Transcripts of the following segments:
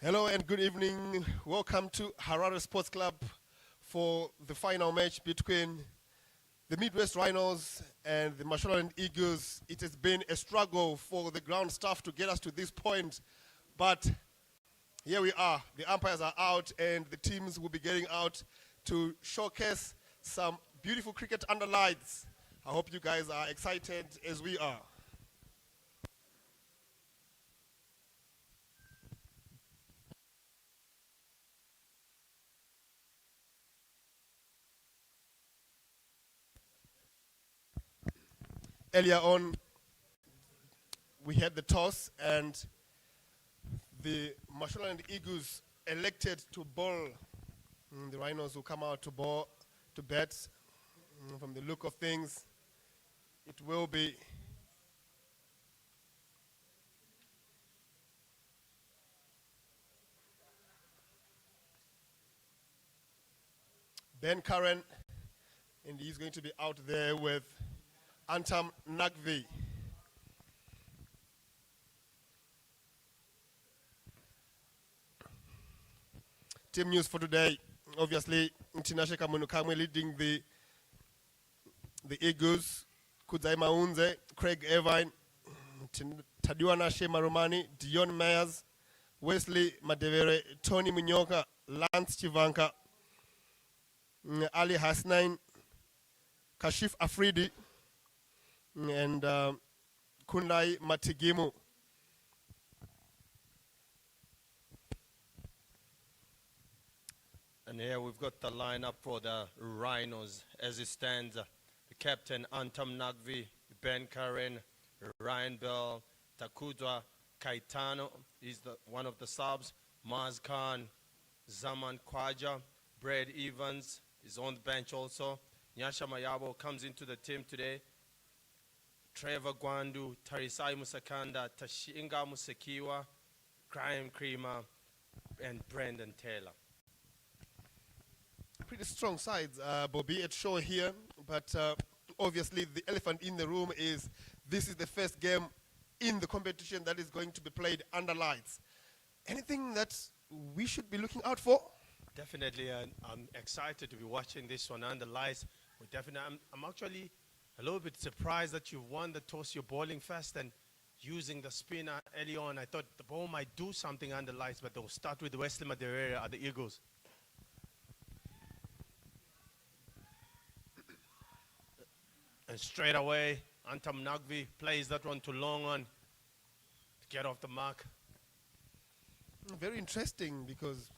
Hello and good evening. Welcome to Harare Sports Club for the final match between the Midwest Rhinos and the Mashonaland Eagles. It has been a struggle for the ground staff to get us to this point, but here we are. The umpires are out and the teams will be getting out to showcase some beautiful cricket under lights. I hope you guys are excited as we are. Earlier on, we had the toss and the Mashonaland Eagles elected to bowl. The Rhinos will come out to bowl, to bat. From the look of things, it will be Ben Curran, and he's going to be out there with Antam Nagvi. Team news for today. Obviously, Tinashe Kamunukamwe leading the Eagles. Kudzai Maunze, Craig Irvine, Tadiwana Shema Romani, Dion Myers, Wesley Madevere, Tony Munyoka, Lance Chivanka, Ali Hassn, Kashif Afridi, and Kundai Matigimu. And here we've got the lineup for the Rhinos as it stands. The captain Antam Nagvi, Ben Curran, Ryan Bell, Takudwa Kaitano is one of the subs. Maz Khan, Zaman Kwaja, Brad Evans is on the bench also. Nyasha Mayabo comes into the team today. Trevor Gwandu, Tarisai Musakanda, Tashinga Musekiwa, Graham Creamer, and Brendan Taylor. Pretty strong sides, Bobby, at show here, but obviously the elephant in the room is this is the first game in the competition that is going to be played under lights. Anything that we should be looking out for? Definitely, I'm excited to be watching this one under lights. I'm actually a little bit surprised that you won the toss. You're bowling fast and using the spinner early on. I thought the ball might do something under lights, but they'll start with Wesley Madeira at the Eagles. And straight away, Antam Nagvi plays that one to long on to get off the mark. Very interesting because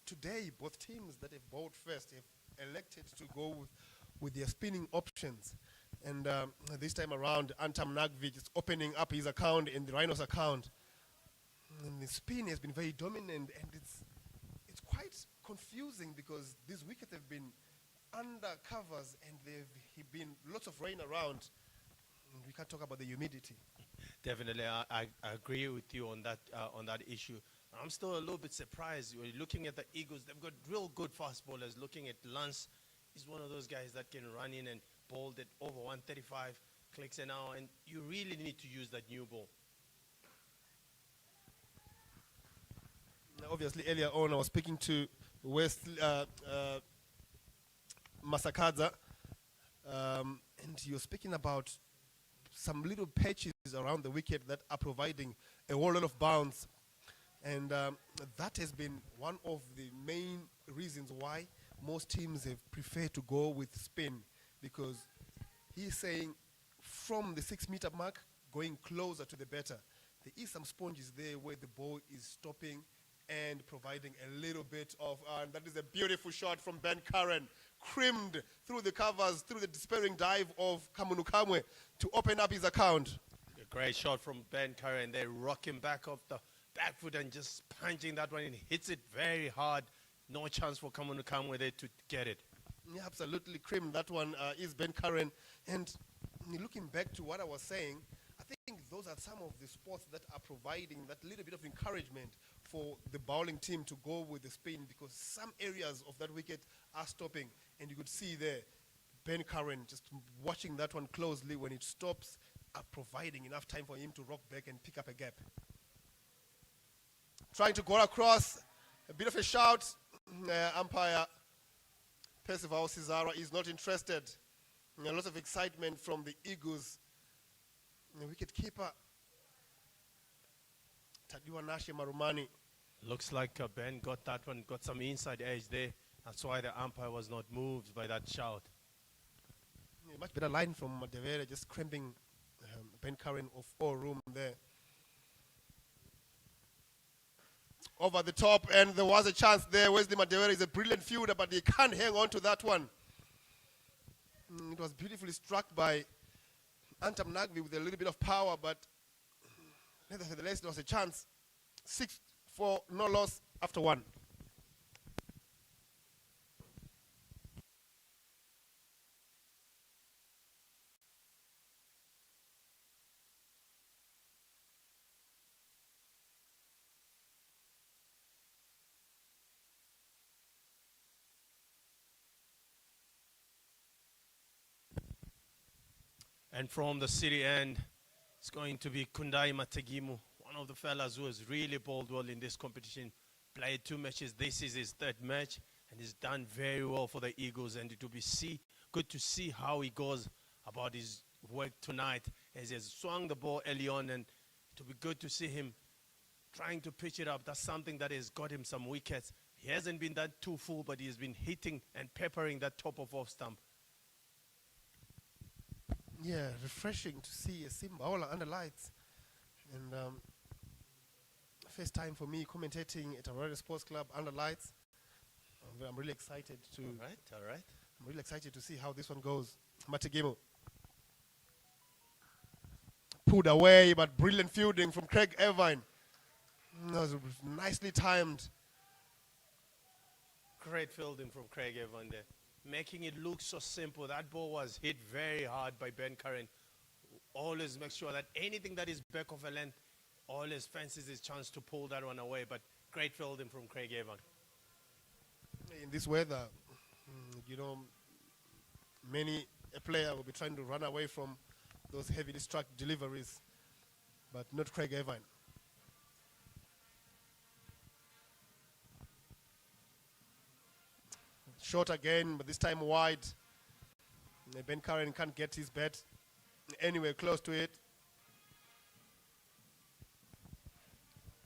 today both teams that have bowled first have elected to go with their spinning options. And this time around, Antam Nagvi is opening up his account in the Rhinos account. And the spin has been very dominant, and it's quite confusing because these wickets have been under covers and there've been lots of rain around. And we can't talk about the humidity. Definitely, I agree with you on that issue. I'm still a little bit surprised. When you're looking at the Eagles, they've got real good fast bowlers. Looking at Lance, he's one of those guys that can run in and bowl it over 135 clicks an hour, and you really need to use that new ball. Now, obviously, earlier on, I was speaking to West Masakadza, and you're speaking about some little patches around the wicket that are providing a whole lot of bounce. And that has been one of the main reasons why most teams have preferred to go with spin, because he's saying from the 6-meter mark, going closer to the batter, there is some sponges there where the ball is stopping and providing a little bit of, and that is a beautiful shot from Ben Curran, creamed through the covers, through the despairing dive of Kamunukamwe to open up his account. A great shot from Ben Curran. They rock him back off the back foot and just punching that one in. Hits it very hard. No chance for Kamunukamwe there to get it. Yeah, absolutely creamed. That one is Ben Curran. And looking back to what I was saying, I think those are some of the sports that are providing that little bit of encouragement for the bowling team to go with the spin, because some areas of that wicket are stopping. And you could see there, Ben Curran just watching that one closely. When it stops, providing enough time for him to rock back and pick up a gap. trying to go across. A bit of a shout. Umpire Percival Cesaro is not interested. A lot of excitement from the Eagles. The wicket keeper Tadiwa Nashe Marumani. Looks like Ben got that one, got some inside edge there. That's why the umpire was not moved by that shout. A much better line from Madevere, just cramping Ben Curran of all room there. Over the top, and there was a chance there. Wesley Madevere is a brilliant fielder, but he can't hang on to that one. It was beautifully struck by Antam Nagvi with a little bit of power, but nevertheless, there was a chance. 6 for no loss after 1. And from the city end, it's going to be Kundai Matagimu, one of the fellas who has really bowled well in this competition. Played 2 matches. This is his 3rd match, and he's done very well for the Eagles. And it will be good to see how he goes about his work tonight, as he has swung the ball early on, and it will be good to see him trying to pitch it up. That's something that has got him some wickets. He hasn't been that too full, but he has been hitting and peppering that top of off stump. Yeah, refreshing to see a Simba all under lights. And first time for me commentating at Harare Sports Club under lights. I'm really excited to. All right. I'm really excited to see how this one goes. Mategimo pulled away, but brilliant fielding from Craig Irvine. That was nicely timed. Great fielding from Craig Irvine there, making it look so simple. That ball was hit very hard by Ben Curran. Always make sure that anything that is back of a length, always fancies his chance to pull that one away. But great fielding from Craig Irvine. In this weather, a player will be trying to run away from those heavily struck deliveries, but not Craig Irvine. Short again, but this time wide. Ben Curran can't get his bat anywhere close to it.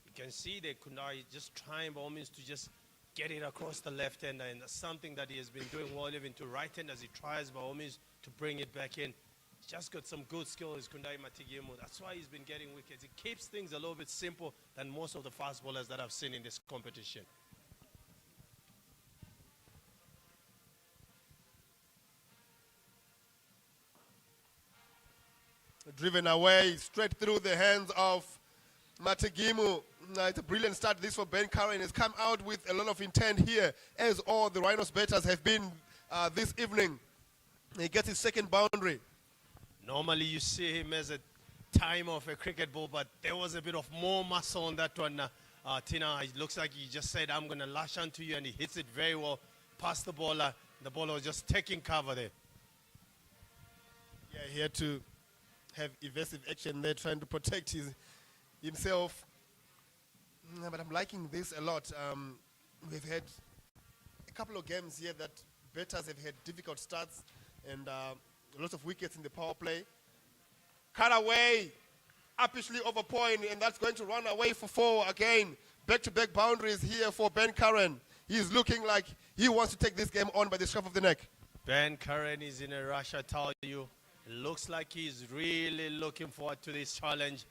You can see that Kundai just trying by all means to just get it across the left hander, and that's something that he has been doing well even to right hand as he tries by all means to bring it back in. He's just got some good skills, Kundai Matigimu. That's why he's been getting wickets. He keeps things a little bit simple than most of the fast bowlers that I've seen in this competition. Driven away, straight through the hands of Matagimu. It's a brilliant start this for Ben Curran. He's come out with a lot of intent here, as all the Rhinos batters have been this evening. He gets his 2nd boundary. Normally you see him as a time of a cricket ball, but there was a bit of more muscle on that one. Tina, it looks like he just said, I'm going to lash onto you, and he hits it very well past the bowler. The bowler was just taking cover there. Yeah, he had to have evasive action there, trying to protect himself. But I'm liking this a lot. We've had a couple of games here that batters have had difficult starts and lots of wickets in the power play. Cut away, uppishly over point, and that's going to run away for 4 again. Back-to-back boundaries here for Ben Curran. He's looking like he wants to take this game on by the scruff of the neck. Ben Curran is in a rush, I tell you. Looks like he's really looking forward to this challenge.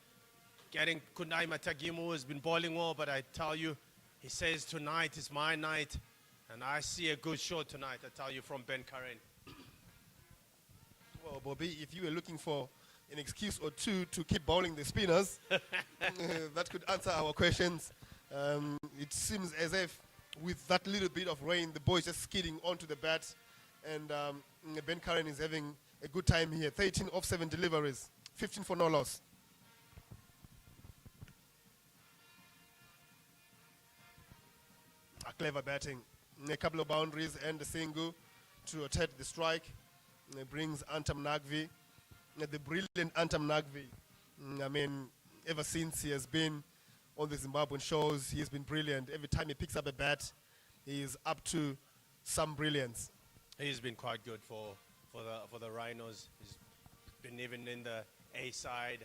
Getting Kundai Matagimu has been bowling well, but I tell you, he says tonight is my night, and I see a good shot tonight, I tell you, from Ben Curran. Well, Bobby, if you were looking for an excuse or two to keep bowling the spinners, that could answer our questions. It seems as if with that little bit of rain, the boy is just skidding onto the bat, and Ben Curran is having a good time here. 13 off 7 deliveries, 15 for no loss. A clever batting. A couple of boundaries and a single to attack the strike. It brings Antam Nagvi, the brilliant Antam Nagvi. I mean, ever since he has been on the Zimbabwean shows. He's been brilliant. Every time he picks up a bat, he's up to some brilliance. He's been quite good for the Rhinos. He's been even in the A side,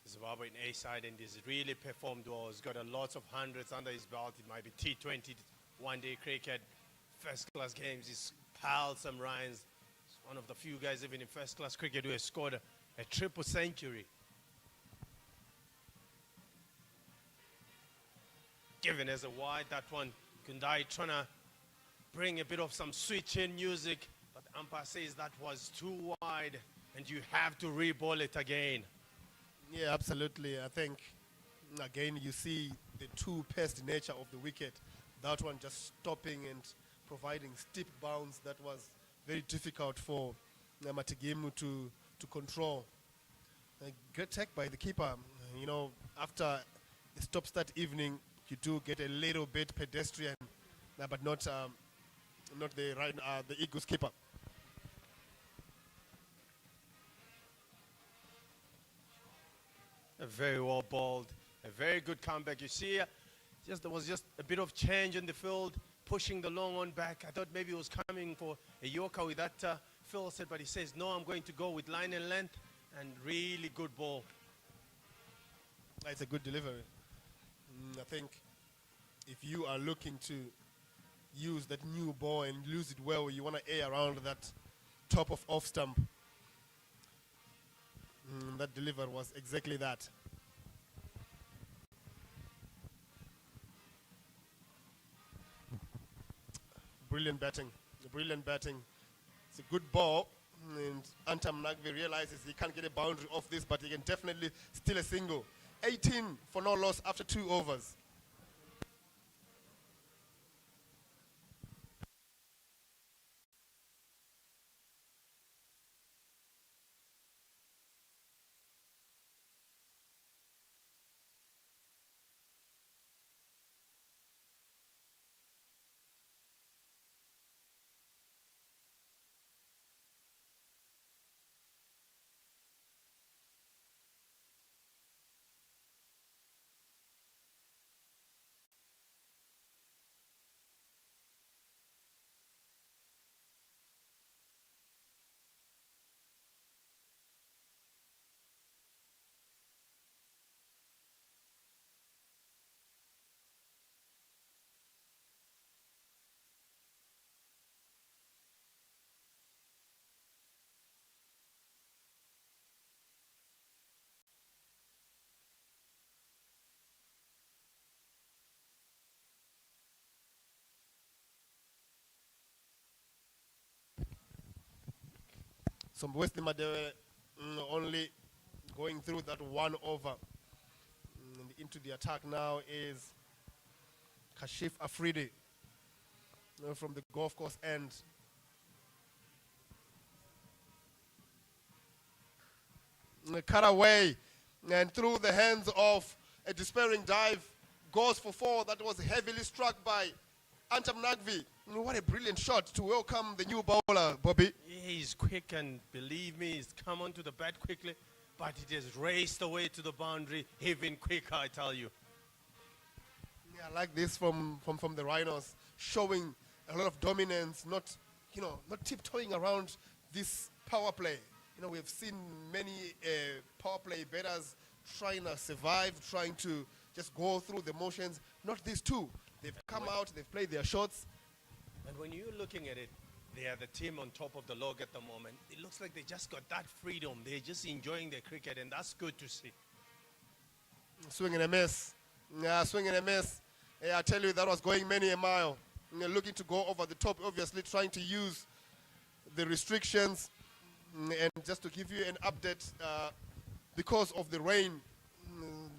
Zimbabwean A side, and he's really performed well. He's got a lot of hundreds under his belt. It might be T20, one-day cricket, first-class games. He's piled some runs. He's one of the few guys even in first-class cricket who has scored a triple century. Given as a wide, that one, Kundai trying to bring a bit of some switch-in music, but the umpire says that was too wide, and you have to re-ball it again. Yeah, absolutely. I think, again, you see the two-paced nature of the wicket. That one just stopping and providing steep bounce that was very difficult for Matigimu to control. A great take by the keeper. You know, after a stop-start evening, you do get a little bit pedestrian, but not the Eagles keeper. A very well bowled, a very good comeback. You see, there was just a bit of change in the field, pushing the long one back. I thought maybe he was coming for a Yorker with that Phil said, but he says, no, I'm going to go with line and length, and really good ball. It's a good delivery. I think if you are looking to use that new ball and use it well, you want to air around that top of off stump. That delivery was exactly that. Brilliant batting. Brilliant batting. It's a good ball. And Antam Nagve realizes he can't get a boundary off this, but he can definitely steal a single. 18 for no loss after 2 overs. So West Madewe only going through that 1 over. And into the attack now is Kashif Afridi from the golf course end. Cut away and through the hands of a despairing dive, goes for 4. That was heavily struck by Antam Nagvi. What a brilliant shot to welcome the new bowler, Bobby. He's quick, and believe me, he's come onto the bat quickly, but it has raced away to the boundary even quicker, I tell you. Yeah, I like this from the Rhinos, showing a lot of dominance, not tiptoeing around this power play. You know, we've seen many power play batters trying to survive, trying to just go through the motions. Not these two. They've come out, they've played their shots. And when you're looking at it, they are the team on top of the log at the moment. It looks like they just got that freedom. They're just enjoying their cricket, and that's good to see. Swing and a miss. Yeah, swing and a miss. Yeah, I tell you, that was going many a mile. Looking to go over the top, obviously trying to use the restrictions. And just to give you an update, because of the rain,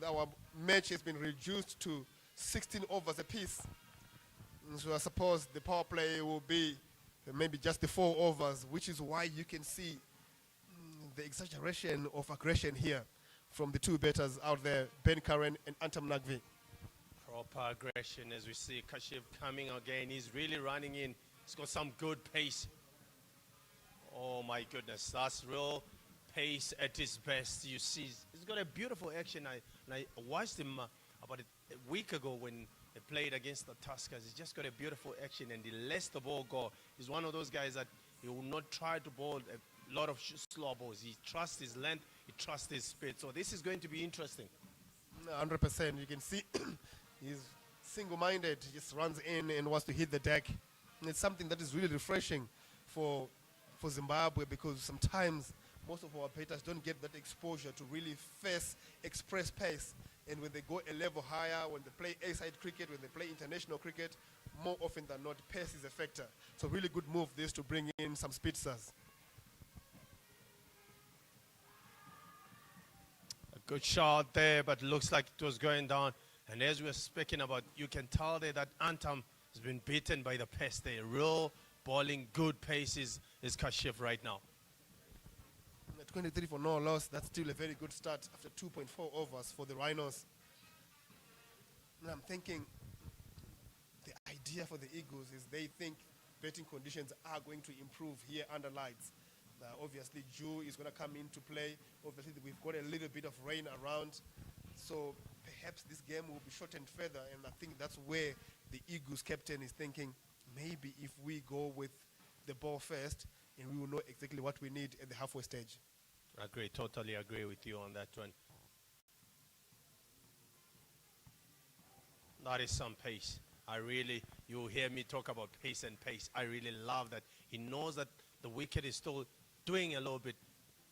our match has been reduced to 16 overs apiece. So I suppose the power play will be maybe just the 4 overs, which is why you can see the exaggeration of aggression here from the two batters out there, Ben Karen and Antam Nagvi. Proper aggression as we see Kashif coming again. He's really running in. He's got some good pace. Oh my goodness, that's real pace at his best. You see, he's got a beautiful action. I watched him about a week ago when he played against the Tuskers. He just got a beautiful action and he lets the ball go. He's one of those guys that he will not try to bowl a lot of slow balls. He trusts his length, he trusts his speed. So this is going to be interesting. 100%. You can see he's single-minded. He just runs in and wants to hit the deck. And it's something that is really refreshing for Zimbabwe, because sometimes most of our batters don't get that exposure to really face express pace. And when they go a level higher, when they play A-side cricket, when they play international cricket, more often than not, pace is a factor. So really good move this to bring in some speedsters. A good shot there, but looks like it was going down. And as we were speaking about, you can tell there that Antam has been beaten by the pace there. Real bowling, good pace is Kashif right now. 23 for no loss. That's still a very good start after 2.4 overs for the Rhinos. And I'm thinking the idea for the Eagles is they think betting conditions are going to improve here under lights. Obviously, Jew is going to come into play. Obviously, we've got a little bit of rain around. So perhaps this game will be shortened further. And I think that's where the Eagles captain is thinking, maybe if we go with the ball first, and we will know exactly what we need at the halfway stage. I agree, totally agree with you on that one. That is some pace. You hear me talk about pace and pace. I really love that. He knows that the wicket is still doing a little bit,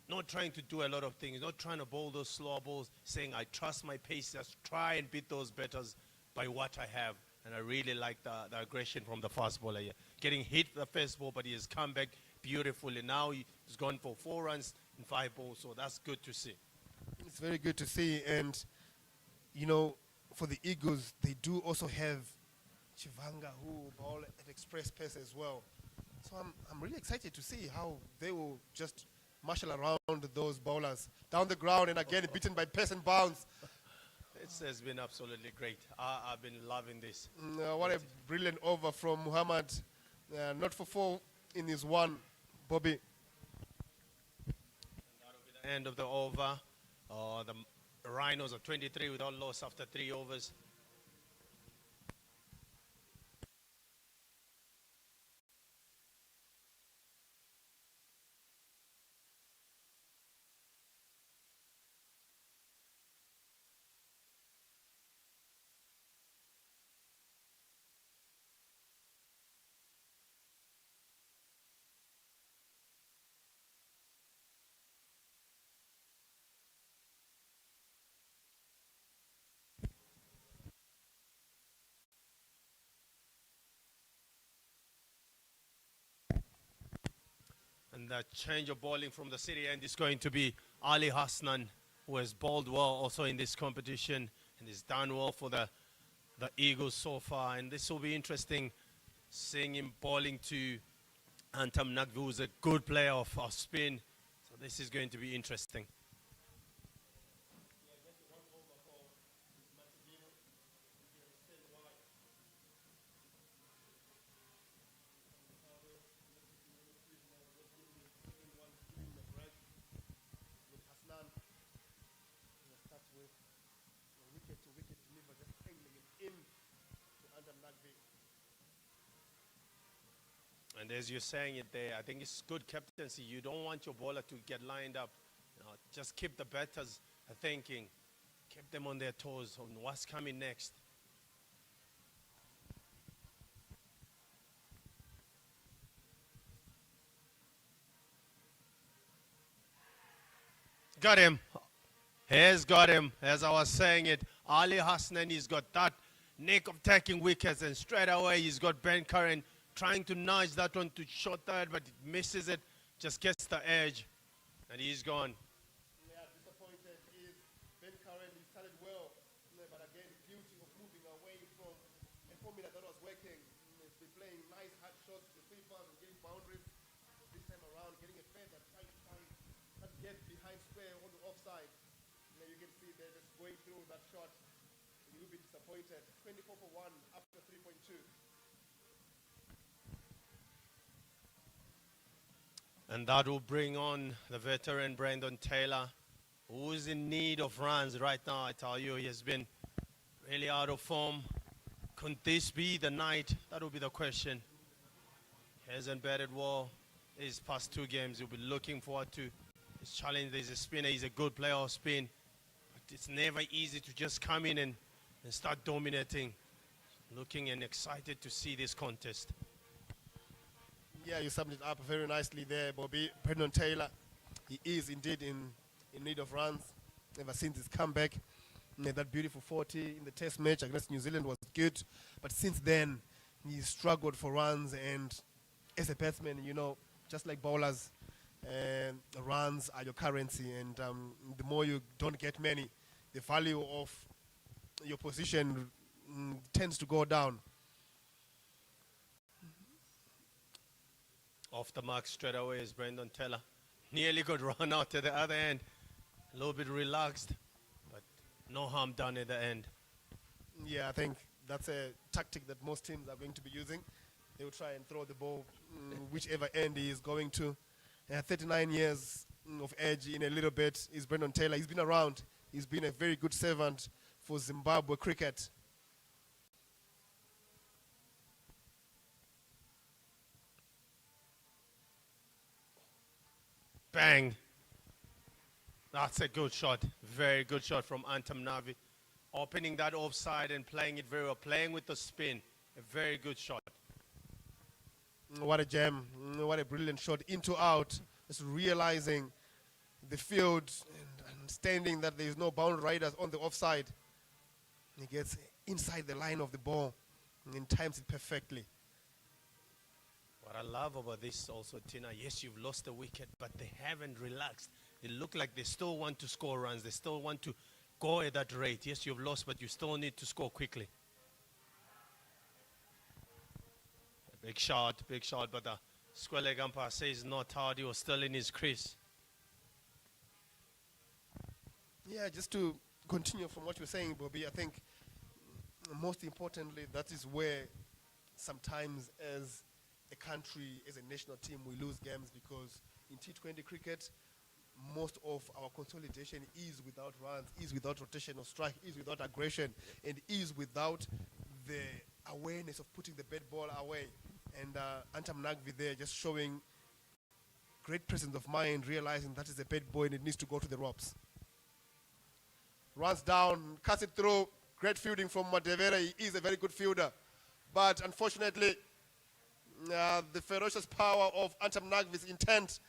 not trying to do a lot of things, not trying to bowl those slow balls, saying, I trust my pace, just try and beat those batters by what I have. And I really like the aggression from the fast bowler here. Getting hit the first ball, but he has come back beautifully. Now he's gone for 4 runs in 5 balls, so that's good to see. It's very good to see. And, you know, for the Eagles, they do also have Chivanga, who bowl at express pace as well. So I'm really excited to see how they will just marshal around those bowlers down the ground, and again beaten by pace and bounce. It has been absolutely great. I've been loving this. What a brilliant over from Muhammad. Not for 4 in his 1, Bobby. And that'll be the end of the over. The Rhinos are 23 without loss after 3 overs. And the change of bowling from the city end is going to be Ali Hassn, who has bowled well also in this competition and has done well for the Eagles so far. And this will be interesting, seeing him bowling to Antam Nagvi, who's a good player of spin. So this is going to be interesting. And as you're saying it there, I think it's good captaincy. You don't want your bowler to get lined up. Just keep the batters thinking, keep them on their toes on what's coming next. Got him. Has got him. As I was saying it, Ali Hassn, he's got that nick of taking wickets, and straight away he's got Ben Curran trying to nudge that one to short third, but it misses it, just gets the edge, and he's gone. Yeah, disappointed is Ben Curran. He started well, but again, guilty of moving away from a formula that was working. He's been playing nice hard shots to the sweepers and getting boundaries. This time around, getting a feather, trying to find that get behind square on the offside. You can see they're just going through that shot. You'll be disappointed. 24 for 1 after 3.2. And that will bring on the veteran Brandon Taylor, who is in need of runs right now. I tell you, he has been Really out of form. Could this be the night? That would be the question. He hasn't batted well his past 2 games. He'll be looking forward to his challenge. He's a spinner. He's a good player of spin. But it's never easy to just come in and start dominating. Looking and excited to see this contest. Yeah, you summed it up very nicely there, Bobby. Brendan Taylor, he is indeed in need of runs ever since his comeback. That beautiful 40 in the test match against New Zealand was good, but since then he struggled for runs. And as a batsman, you know, just like bowlers, runs are your currency, and the more you don't get many, the value of your position tends to go down. Off the mark straight away is Brendan Taylor. Nearly got run out to the other end. A little bit relaxed, but no harm done at the end. Yeah, I think that's a tactic that most teams are going to be using. They will try and throw the ball whichever end he is going to. 39 years of age in a little bit is Brendan Taylor. He's been around. He's been a very good servant for Zimbabwe cricket. Bang. That's a good shot. Very good shot from Antam Navi. Opening that offside and playing it very well. Playing with the spin. A very good shot. What a gem. What a brilliant shot. Into out. Just realizing the field and understanding that there is no boundary riders on the offside. He gets inside the line of the ball and times it perfectly. What I love about this also, Tina, yes, you've lost the wicket, but they haven't relaxed. They look like they still want to score runs. They still want to go at that rate. Yes, you've lost, but you still need to score quickly. A big shot, but the square leg umpire says not hard. He was still in his crease. Yeah, just to continue from what you're saying, Bobby, I think most importantly, that is where sometimes as a country, as a national team, we lose games, because in T20 cricket, most of our consolidation is without runs, is without rotation of strike, is without aggression, and is without the awareness of putting the bad ball away. And Antam Nagvi there just showing great presence of mind, realizing that is a bad boy and it needs to go to the ropes. Runs down, cuts it through. Great fielding from Madevera. He is a very good fielder. But unfortunately, the ferocious power of Antam Nagvi's intent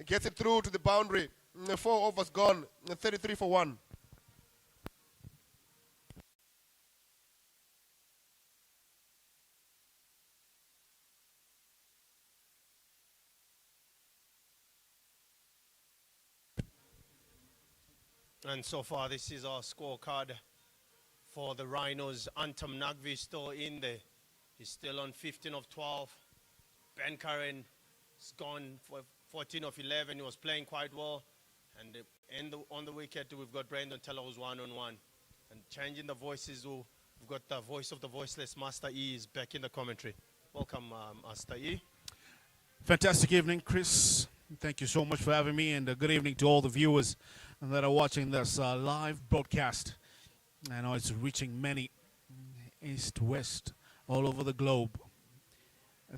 gets it through to the boundary. 4 overs gone, 33 for 1. And so far, this is our scorecard for the Rhinos. Antam Nagvi is still in there. He's still on 15 of 12. Ben Karen has gone for 14 of 11. He was playing quite well. And on the wicket, we've got Brendan Taylor, who's 1-on-1. And changing the voices, we've got the voice of the voiceless, Master E, is back in the commentary. Welcome, Master E. Fantastic evening, Chris. Thank you so much for having me, and good evening to all the viewers that are watching this live broadcast. I know it's reaching many east, west, all over the globe.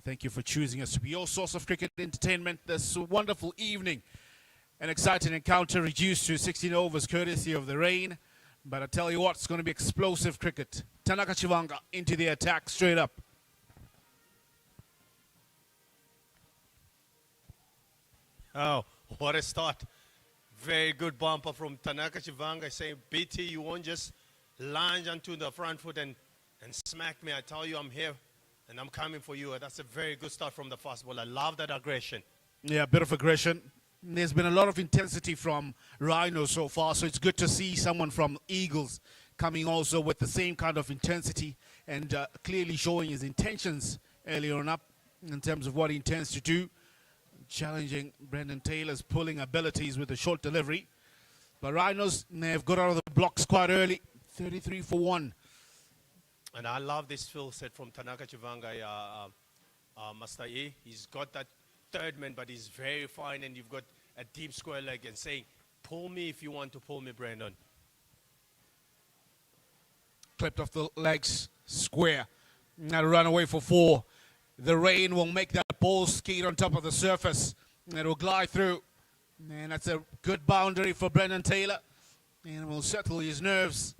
Thank you for choosing us to be your source of cricket entertainment this wonderful evening. An exciting encounter reduced to 16 overs courtesy of the rain. But I tell you what, it's going to be explosive cricket. Tanaka Chivanga into the attack straight up. Oh, what a start. Very good bumper from Tanaka Chivanga saying, BT, you won't just lunge onto the front foot and smack me. I tell you, I'm here and I'm coming for you. That's a very good start from the fast ball. I love that aggression. Yeah, a bit of aggression. There's been a lot of intensity from Rhinos so far, so it's good to see someone from Eagles coming also with the same kind of intensity and clearly showing his intentions earlier on up in terms of what he intends to do. Challenging Brendan Taylor's pulling abilities with a short delivery. But Rhinos, they've got out of the blocks quite early, 33 for 1. And I love this field set from Tanaka Chivanga, Master E. He's got that third man, but he's very fine, and you've got a deep square leg and saying, pull me if you want to pull me, Brendan. Clipped off the legs, square. Now run away for 4. The rain will make that ball skate on top of the surface. It will glide through. And that's a good boundary for Brendan Taylor. And will settle his nerves.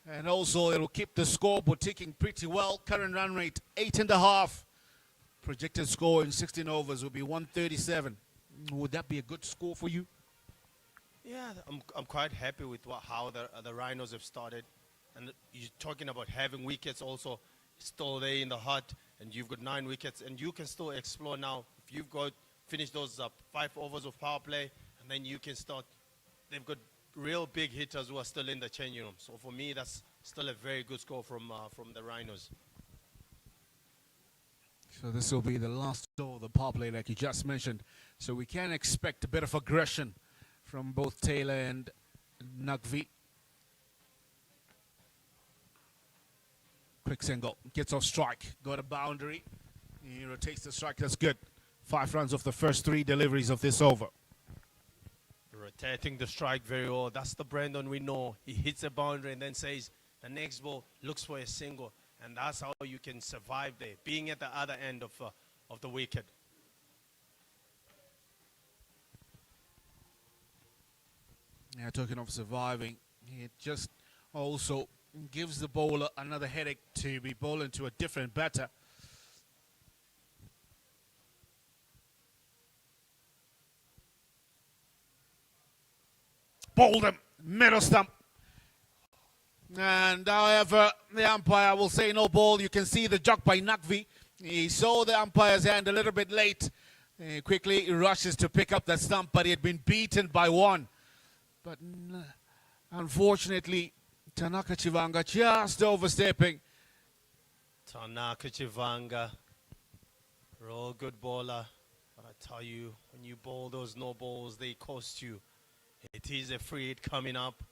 And also it will keep the scoreboard ticking pretty well. Current run rate, 8.5. Projected score in 16 overs will be 137. Would that be a good score for you? Yeah, I'm quite happy with how the Rhinos have started. And you're talking about having wickets also still there in the hut, and you've got 9 wickets, and you can still explore now. If you've got finish those 5 overs of power play, and then you can start. They've got real big hitters who are still in the changing room. So for me, that's still a very good score from the Rhinos. So this will be the last over of the power play like you just mentioned. So we can expect a bit of aggression from both Taylor and Nagvi. Quick single, gets off strike, got a boundary. He rotates the strike, that's good. 5 runs off the first 3 deliveries of this over. Rotating the strike very well. That's the Brandon we know. He hits a boundary and then says the next ball looks for a single. And that's how you can survive there, being at the other end of the wicket. Yeah, talking of surviving, it just also gives the bowler another headache to be bowling to a different batter. Bowled him, middle stump. And however, the umpire will say no ball. You can see the jog by Nagvi. He saw the umpire's hand a little bit late. He quickly rushes to pick up that stump, but he had been beaten by 1. But unfortunately, Tanaka Chivanga just overstepping. Tanaka Chivanga, real good bowler. But I tell you, when you bowl those no balls, they cost you. It is a free hit coming up,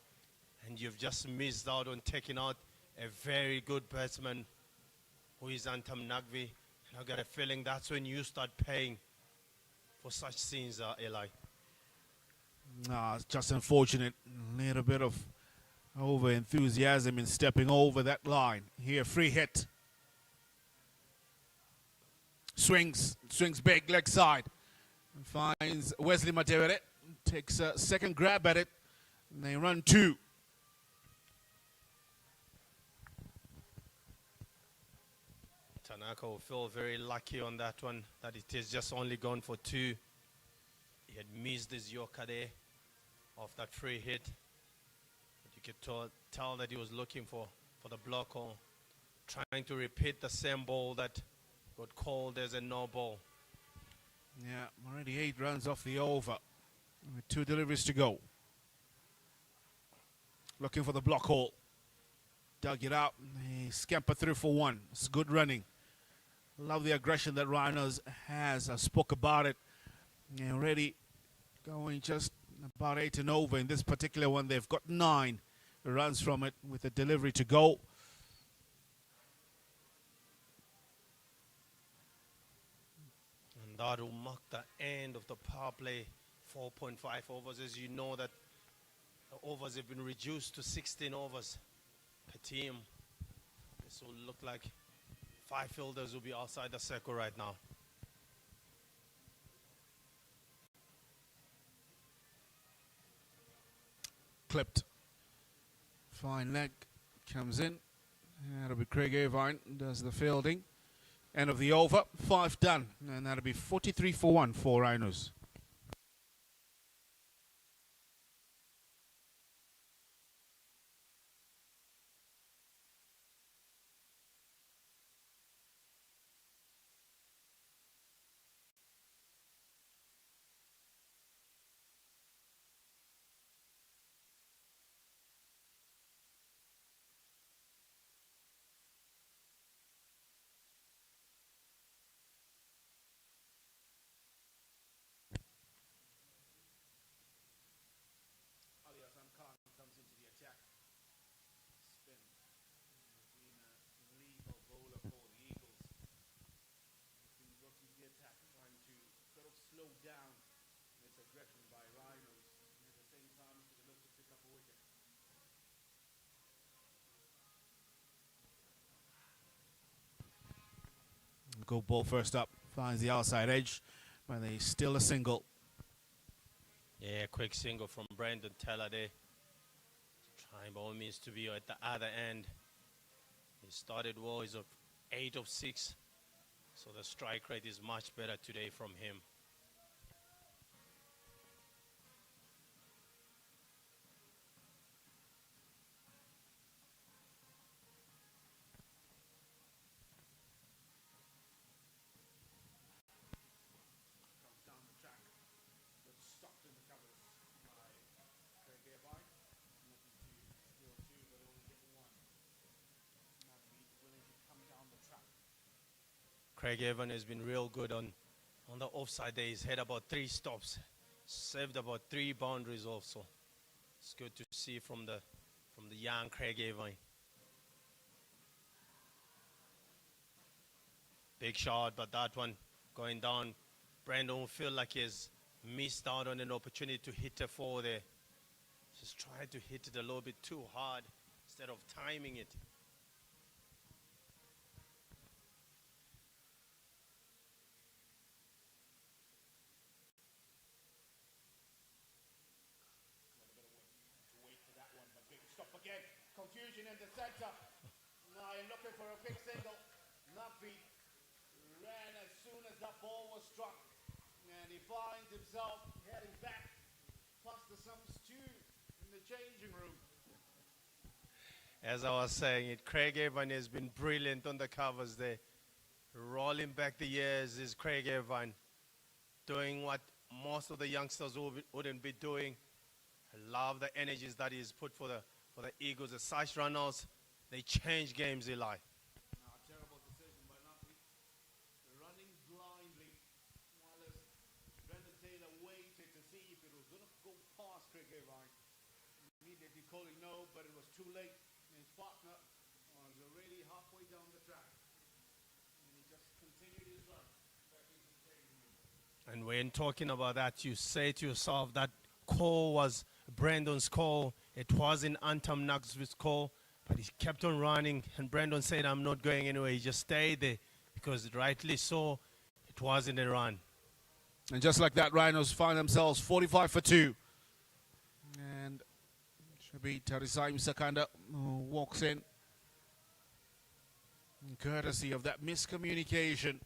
and you've just missed out on taking out a very good batsman who is Antam Nagvi. And I got a feeling that's when you start paying for such scenes, Eli. It's just unfortunate. A little bit of over enthusiasm in stepping over that line. Here, free hit. Swings big, leg side. Finds Wesley Matevere. Takes a second grab at it. And they run 2. Tanaka will feel very lucky on that one, that it has just only gone for 2. He had missed his yorker there off that free hit. But you could tell that he was looking for the block, or trying to repeat the same ball that got called as a no ball. Yeah, already 8 runs off the over with 2 deliveries to go. Looking for the block hole. Dug it out. He scampered through for 1. It's good running. Love the aggression that Rhinos has. I spoke about it. Already going just about 8 and over. In this particular one, they've got 9 runs from it with a delivery to go. And that will mark the end of the power play. 4.5 overs. As you know, that the overs have been reduced to 16 overs per team. This will look like 5 fielders will be outside the circle right now. Clipped. Fine leg. Comes in. That'll be Craig Irvine. Does the fielding. End of the over. 5 done. And that'll be 43 for 1 for Rhinos. Go ball first up. Finds the outside edge. But they still a single. Yeah, quick single from Brandon Taylor there. Trying by all means to be at the other end. He started well. He's of 8 of 6. So the strike rate is much better today from him. Craig Evans has been real good on the offside day. He's had about 3 stops, saved about 3 boundaries also. It's good to see from the young Craig Evans. Big shot, but that one going down. Brandon will feel like he has missed out on an opportunity to hit a 4 there. Just tried to hit it a little bit too hard instead of timing it. Again, confusion in the center. Now looking for a quick single. Nugby ran as soon as that ball was struck. And he finds himself heading back past the some stew in the changing room. As I was saying it, Craig Evans has been brilliant on the covers there. Rolling back the years is Craig Evans. Doing what most of the youngsters wouldn't be doing. I love the energies that he's put for the Eagles. As such runners, they change games, Eli. Terrible decision by Nutley. Running blindly while Brendan Taylor waited to see if it was going to go past Craig Evans. Immediately calling no, but it was too late. His partner was already halfway down the track. And he just continued his run back into the changing room. And when talking about that, you say to yourself that call was Brandon's call. It wasn't Antam Nagsvi's call, but he kept on running. And Brandon said, I'm not going anywhere. He just stayed there because rightly so, it wasn't a run. And just like that, Rhinos find themselves 45 for 2. And should be Tarisaim Sakanda who walks in. Courtesy of that miscommunication.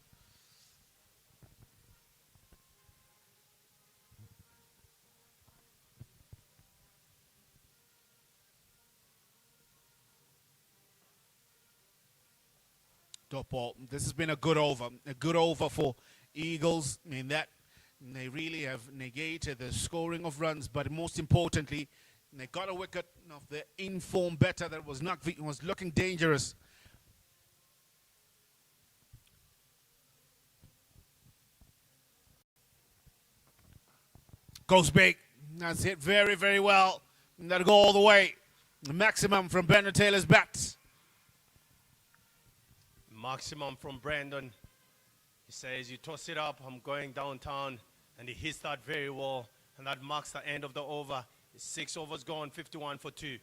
Top ball. This has been a good over for Eagles in that they really have negated the scoring of runs, but most importantly, they got a wicket of the informed batter that was looking dangerous. Goes big. That's hit very, very well. And that'll go all the way. The maximum from Brendan Taylor's bat. Maximum from Brandon. He says, you toss it up, I'm going downtown. And he hits that very well. And that marks the end of the over. 6 overs gone, 51 for 2.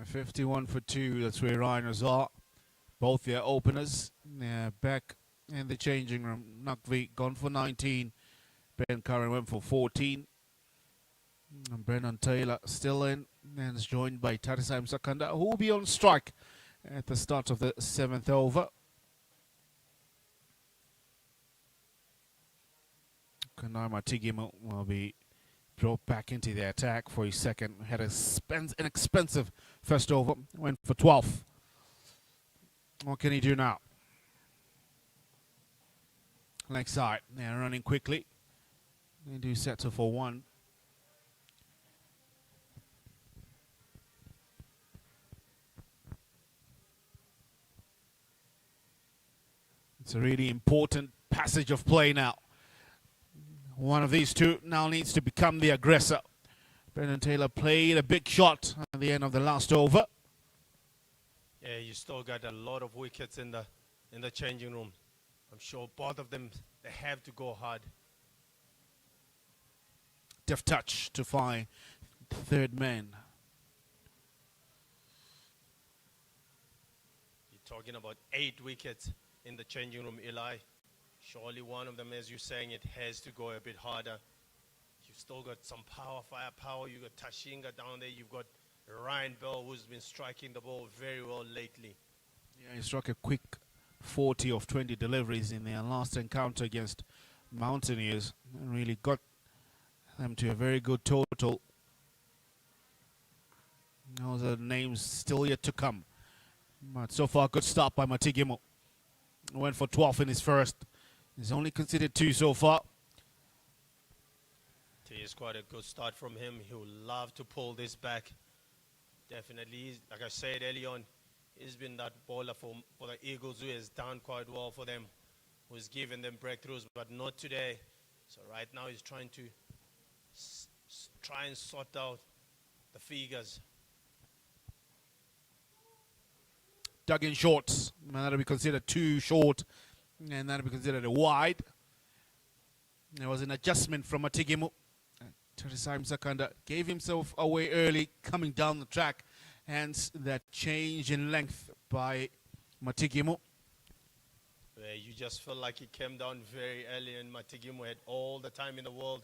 A 51 for 2, that's where Rhinos are. Both their openers back in the changing room. Nugvi gone for 19. Ben Curran went for 14. And Brendan Taylor still in and is joined by Tarisaim Sakanda, who will be on strike at the start of the 7th over. Kanaima Tigimo will be brought back into the attack for his second. Had an expensive first over, went for 12. What can he do now? Leg side, they're running quickly. They do settle for 1. It's a really important passage of play now. One of these two now needs to become the aggressor. Brendan Taylor played a big shot at the end of the last over. Yeah, you still got a lot of wickets in the changing room. I'm sure both of them, they have to go hard. Deft touch to find third man. You're talking about 8 wickets in the changing room, Eli. Surely one of them, as you're saying, it has to go a bit harder. You've still got some firepower. You've got Tashinga down there. You've got Ryan Bell, who's been striking the ball very well lately. Yeah, he struck a quick 40 of 20 deliveries in their last encounter against Mountaineers and really got them to a very good total. Those are names still yet to come. But so far, good start by Matigimo. Went for 12 in his first. He's only considered 2 so far. It is quite a good start from him. He'll love to pull this back. Definitely, like I said early on, he's been that bowler for the Eagles who has done quite well for them, who's given them breakthroughs, but not today. So right now he's trying to try and sort out the figures. Dug in shorts. That'll be considered 2 short, and that'll be considered a wide. There was an adjustment from Matigimu. Terisai Msakanda gave himself away early coming down the track, hence that change in length by Matigimu. You just felt like he came down very early, and Matigimu had all the time in the world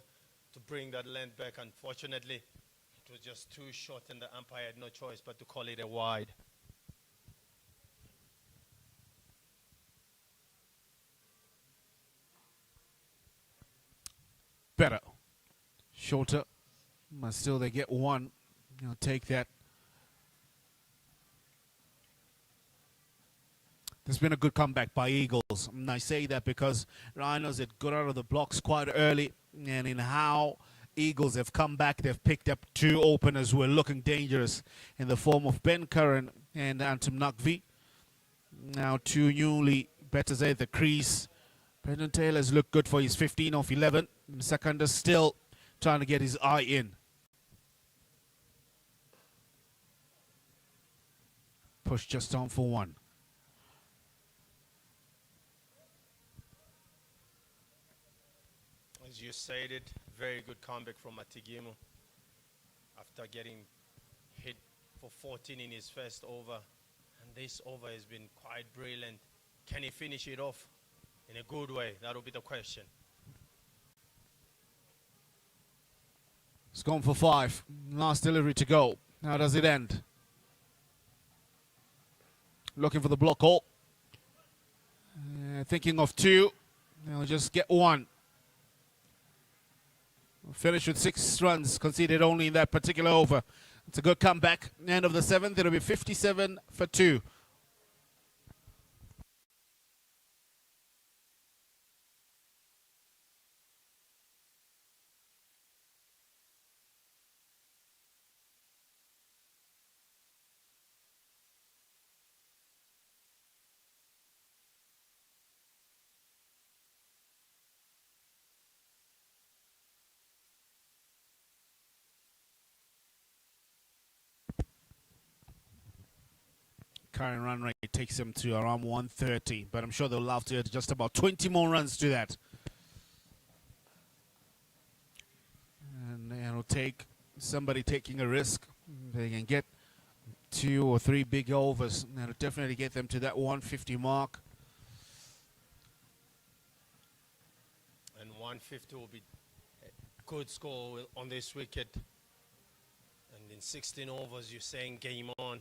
to bring that length back. Unfortunately, it was just too short, and the umpire had no choice but to call it a wide. Better. Shorter. But still they get 1. You'll take that. There's been a good comeback by Eagles. And I say that because Rhinos had got out of the blocks quite early. And in how Eagles have come back, they've picked up 2 openers who are looking dangerous in the form of Ben Curran and Antum Nakvi. Now 2 newly batters at the crease. Brendan Taylor's looked good for his 15 off 11. Sakanda still trying to get his eye in. Push just on for 1. As you said it, very good comeback from Matigimu after getting hit for 14 in his first over. And this over has been quite brilliant. Can he finish it off in a good way? That will be the question. It's gone for 5. Last delivery to go. How does it end? Looking for the block hole. Thinking of 2. They'll just get 1. Finish with 6 runs conceded only in that particular over. It's a good comeback. End of the 7th, it'll be 57 for 2. Current run rate takes them to around 130, but I'm sure they'll love to add just about 20 more runs to that. And it'll take somebody taking a risk. They can get 2 or 3 big overs. That'll definitely get them to that 150 mark. And 150 will be a good score on this wicket. And in 16 overs, you're saying game on.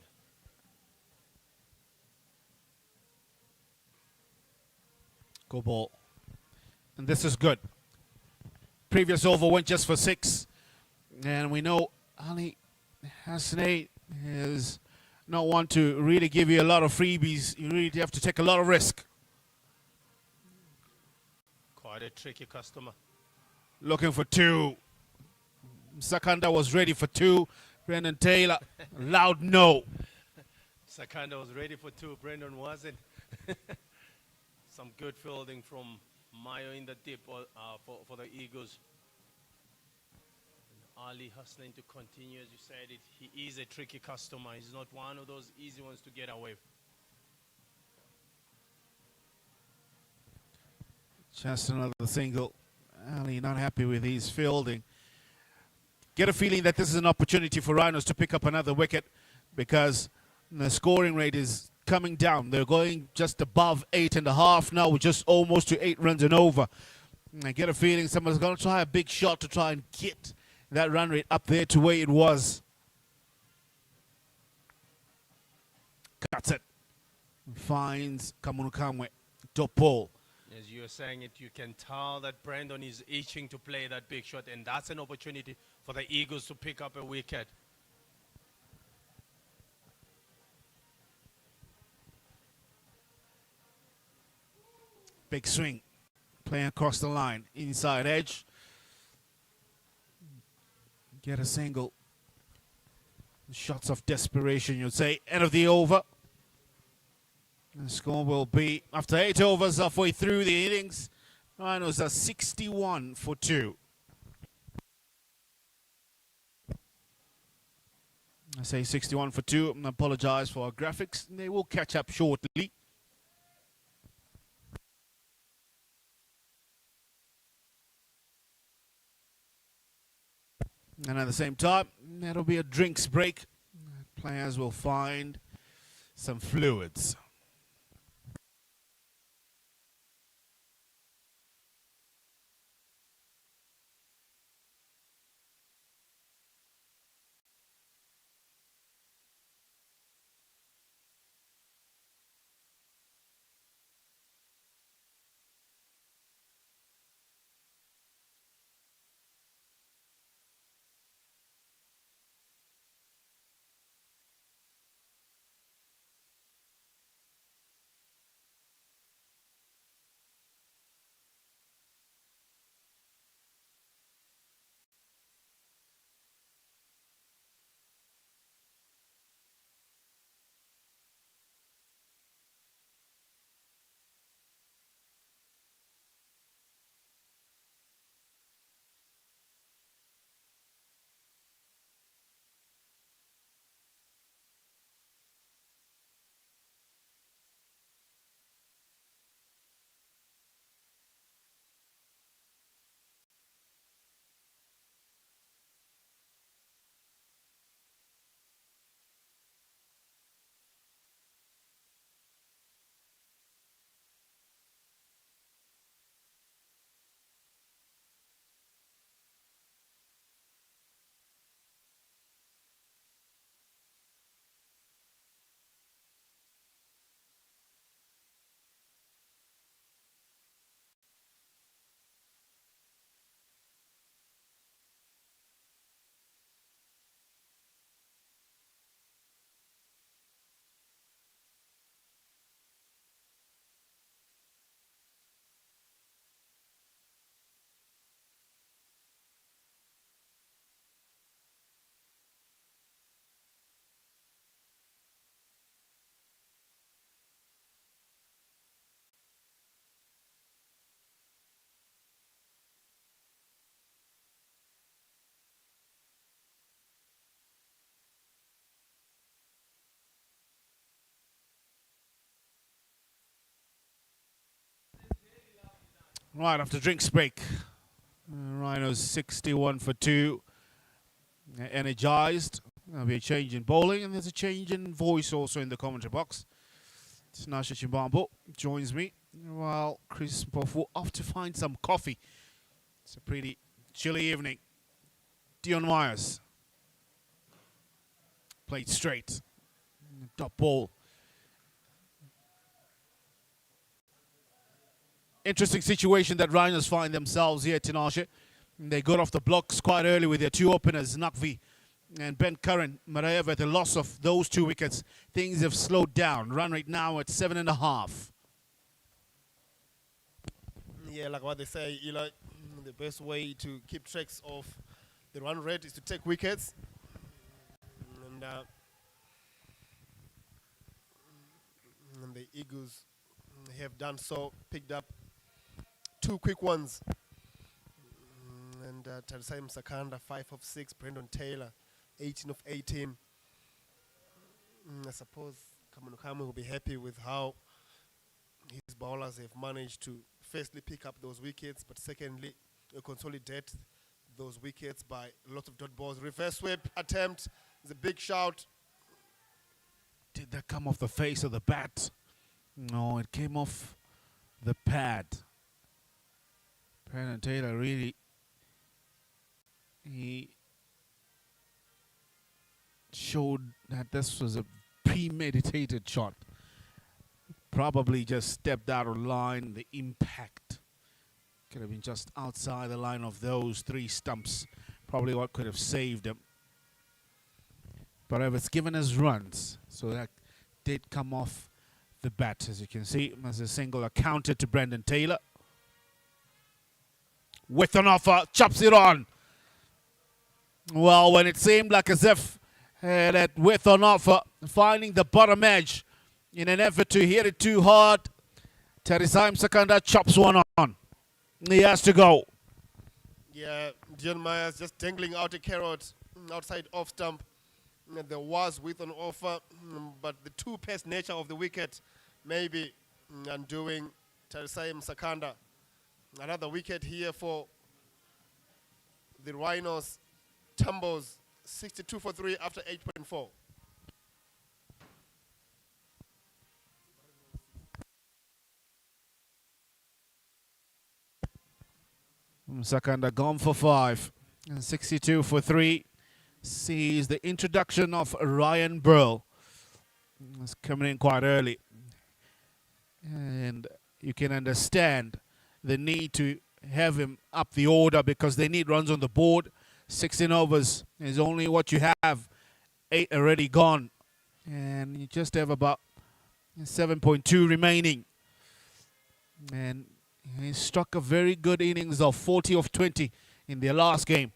Go ball. And this is good. Previous over went just for 6. And we know Ali Hassn is not one to really give you a lot of freebies. You really have to take a lot of risk. Quite a tricky customer. Looking for 2. Sakanda was ready for 2. Brendan Taylor, loud no. Sakanda was ready for 2. Brendan wasn't. Some good fielding from Mayo in the dip for the Eagles. And Ali hustling to continue, as you said it. He is a tricky customer. He's not one of those easy ones to get away. Just another single. Ali not happy with his fielding. Get a feeling that this is an opportunity for Rhinos to pick up another wicket because the scoring rate is coming down. They're going just above 8.5 now. We're just almost to 8 runs and over. I get a feeling someone's going to try a big shot to try and get that run rate up there to where it was. Cuts it. Finds Kamunukamwe. Top ball. As you were saying it, you can tell that Brandon is itching to play that big shot, and that's an opportunity for the Eagles to pick up a wicket. Big swing. Playing across the line. Inside edge. Get a single. Shots of desperation, you'd say. End of the over. The score will be, after 8 overs, halfway through the innings, Rhinos are 61 for 2. I say 61 for 2. I apologize for our graphics. They will catch up shortly. And at the same time, that'll be a drinks break. Players will find some fluids. Right after drinks break, Rhinos 61 for 2. Energized. There'll be a change in bowling, and there's a change in voice also in the commentary box. Tinashe Chimbambo joins me while Chris Mpofu will off to find some coffee. It's a pretty chilly evening. Dion Myers played straight. Top ball. Interesting situation that Rhinos find themselves here, Tinashe. They got off the blocks quite early with their two openers, Nakvi and Ben Curran. Maraev, at the loss of those 2 wickets, things have slowed down. Run rate now at 7.5. Yeah, like what they say, Eli, the best way to keep tracks of the run rate is to take wickets. And the Eagles have done so, picked up 2 quick ones. And Tarisai Msakanda, 5 of 6. Brendan Taylor, 18 of 18. I suppose Kamunukame will be happy with how his bowlers have managed to firstly pick up those wickets, but secondly consolidate those wickets by a lot of dot balls. Reverse sweep attempt is a big shout. Did that come off the face of the bat? No, it came off the pad. Brandon Taylor really, he showed that this was a premeditated shot. Probably just stepped out of line. The impact could have been just outside the line of those three stumps. Probably what could have saved him. But it's given us runs, so that did come off the bat, as you can see, as a single accounted to Brendan Taylor. With an offer, chops it on. Well, when it seemed like as if that with an offer, finding the bottom edge in an effort to hit it too hard, Terisai Sakanda chops one on. He has to go. Yeah, Dion Myers just dangling out a carrot outside off stump. There was with an offer, but the two-pace nature of the wicket maybe undoing Terisai Sakanda. Another wicket here for the Rhinos. Tumbles 62 for 3 after 8.4. Sakanda gone for 5 and 62 for 3. Sees the introduction of Ryan Burl. It's coming in quite early. And you can understand the need to have him up the order because they need runs on the board. 16 overs is only what you have. 8 already gone. And you just have about 7.2 remaining. And he struck a very good innings of 40 of 20 in their last game.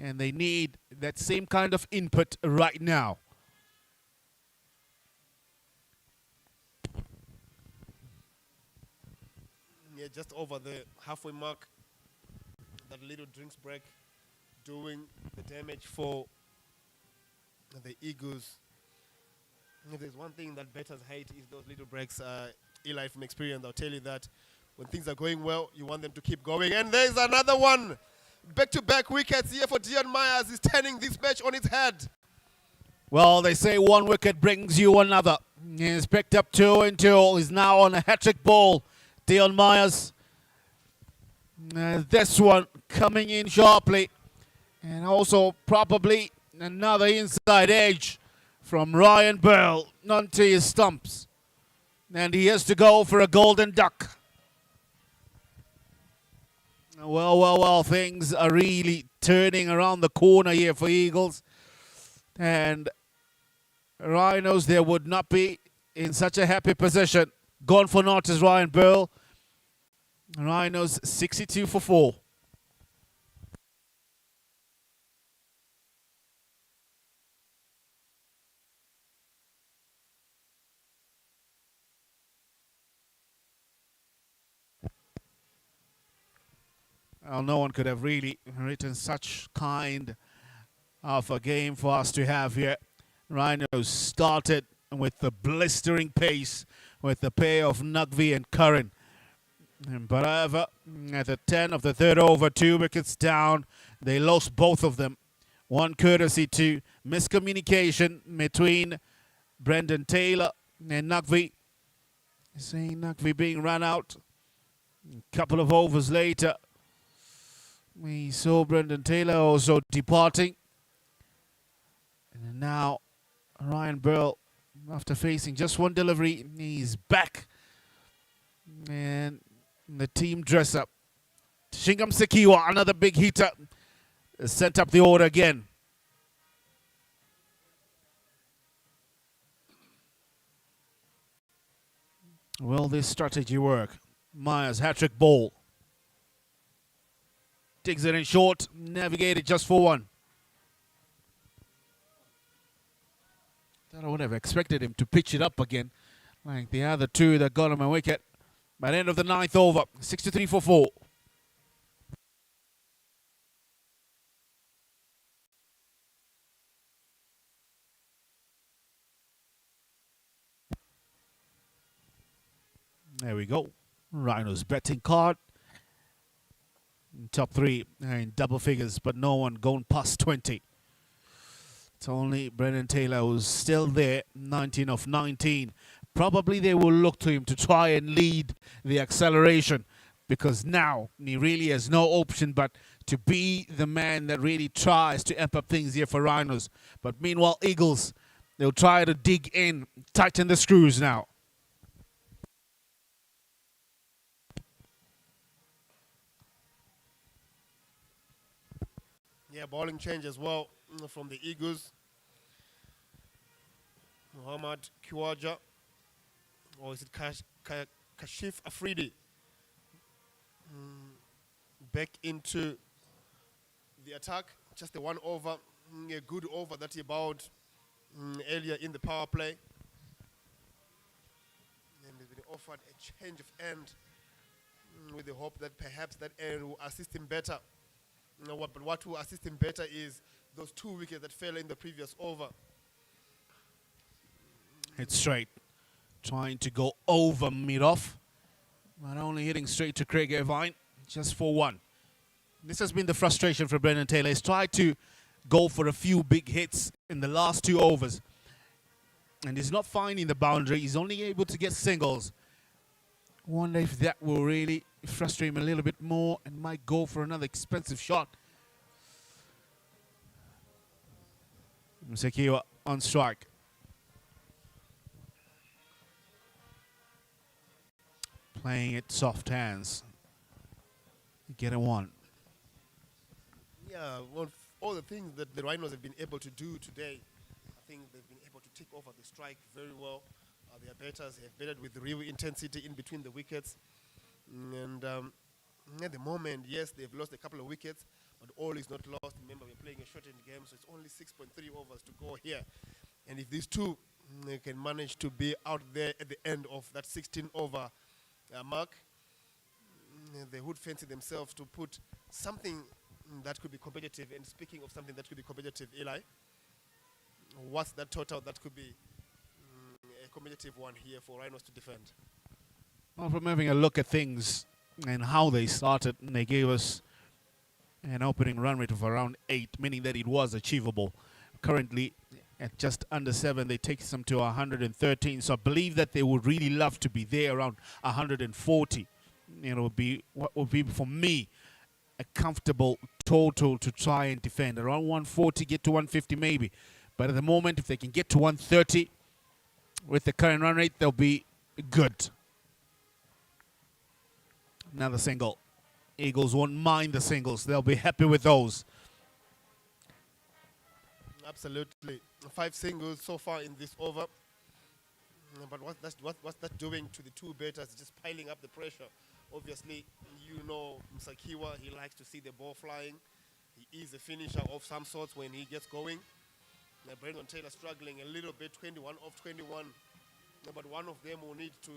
And they need that same kind of input right now. Yeah, just over the halfway mark. That little drinks break doing the damage for the Eagles. If there's one thing that batters hate is those little breaks. Eli, from experience, I'll tell you that when things are going well, you want them to keep going. And there's another one. Back-to-back wickets here for Dion Myers. He's turning this match on its head. Well, they say one wicket brings you another. He's picked up 2 and 2. He's now on a hat-trick ball. Dion Myers. This one coming in sharply. And also probably another inside edge from Ryan Bell onto his stumps. And he has to go for a golden duck. Well, things are really turning around the corner here for Eagles. And Rhinos, there would not be in such a happy position. Gone for naught is Ryan Burl. Rhinos 62 for 4. Well, no one could have really written such kind of a game for us to have here. Rhinos started with the blistering pace with the pair of Nugvi and Curran. But however, at the 10 of the third over, 2 wickets down, they lost both of them. One courtesy to miscommunication between Brendan Taylor and Nugvi. Seeing Nugvi being run out. A couple of overs later, we saw Brendan Taylor also departing. And now Ryan Burl, after facing just one delivery, he's back. And the team dress up. Shingam Sekiwa, another big hitter, sent up the order again. Will this strategy work? Myers, hat-trick ball. Digs it in short, navigated just for 1. I would have expected him to pitch it up again, like the other 2 that got him a wicket. By the end of the 9th over, 63 for 4. There we go. Rhinos betting card. Top three in double figures, but no one going past 20. It's only Brendan Taylor who's still there, 19 of 19. Probably they will look to him to try and lead the acceleration, because now he really has no option but to be the man that really tries to amp up things here for Rhinos. But meanwhile, Eagles, they'll try to dig in, tighten the screws now. Yeah, bowling change as well from the Eagles. Muhammad Kiwaja, or is it Kashif Afridi? Back into the attack. Just the one over, a good over that he bowled earlier in the power play. And he's been offered a change of end with the hope that perhaps that end will assist him better. But what will assist him better is those 2 wickets that fell in the previous over. It's straight. Trying to go over mid-off, but only hitting straight to Craig Irvine, just for one. This has been the frustration for Brendan Taylor. He's tried to go for a few big hits in the last 2 overs, and he's not finding the boundary. He's only able to get singles. Wonder if that will really frustrate him a little bit more and might go for another expensive shot. Msekiwa on strike. Playing it soft hands. Get a one. Yeah, well, all the things that the Rhinos have been able to do today, I think they've been able to take over the strike very well. Their batters have batted with real intensity in between the wickets. And at the moment, yes, they've lost a couple of wickets, but all is not lost. Remember, we're playing a shortened game, so it's only 6.3 overs to go here. And if these two they can manage to be out there at the end of that 16 over mark, they would fancy themselves to put something that could be competitive. And speaking of something that could be competitive, Eli, what's that total that could be a competitive one here for Rhinos to defend? Well, from having a look at things and how they started, they gave us an opening run rate of around 8, meaning that it was achievable. Currently, at just under 7, they take them to 113. So I believe that they would really love to be there around 140. You know, be what would be for me a comfortable total to try and defend. Around 140, get to 150 maybe. But at the moment, if they can get to 130 with the current run rate, they'll be good. Another single. Eagles won't mind the singles. They'll be happy with those. Absolutely. 5 singles so far in this over. But what's that doing to the 2 batters? Just piling up the pressure. Obviously, you know Msakiwa, he likes to see the ball flying. He is a finisher of some sorts when he gets going. Brendan Taylor struggling a little bit, 21 off 21. But one of them will need to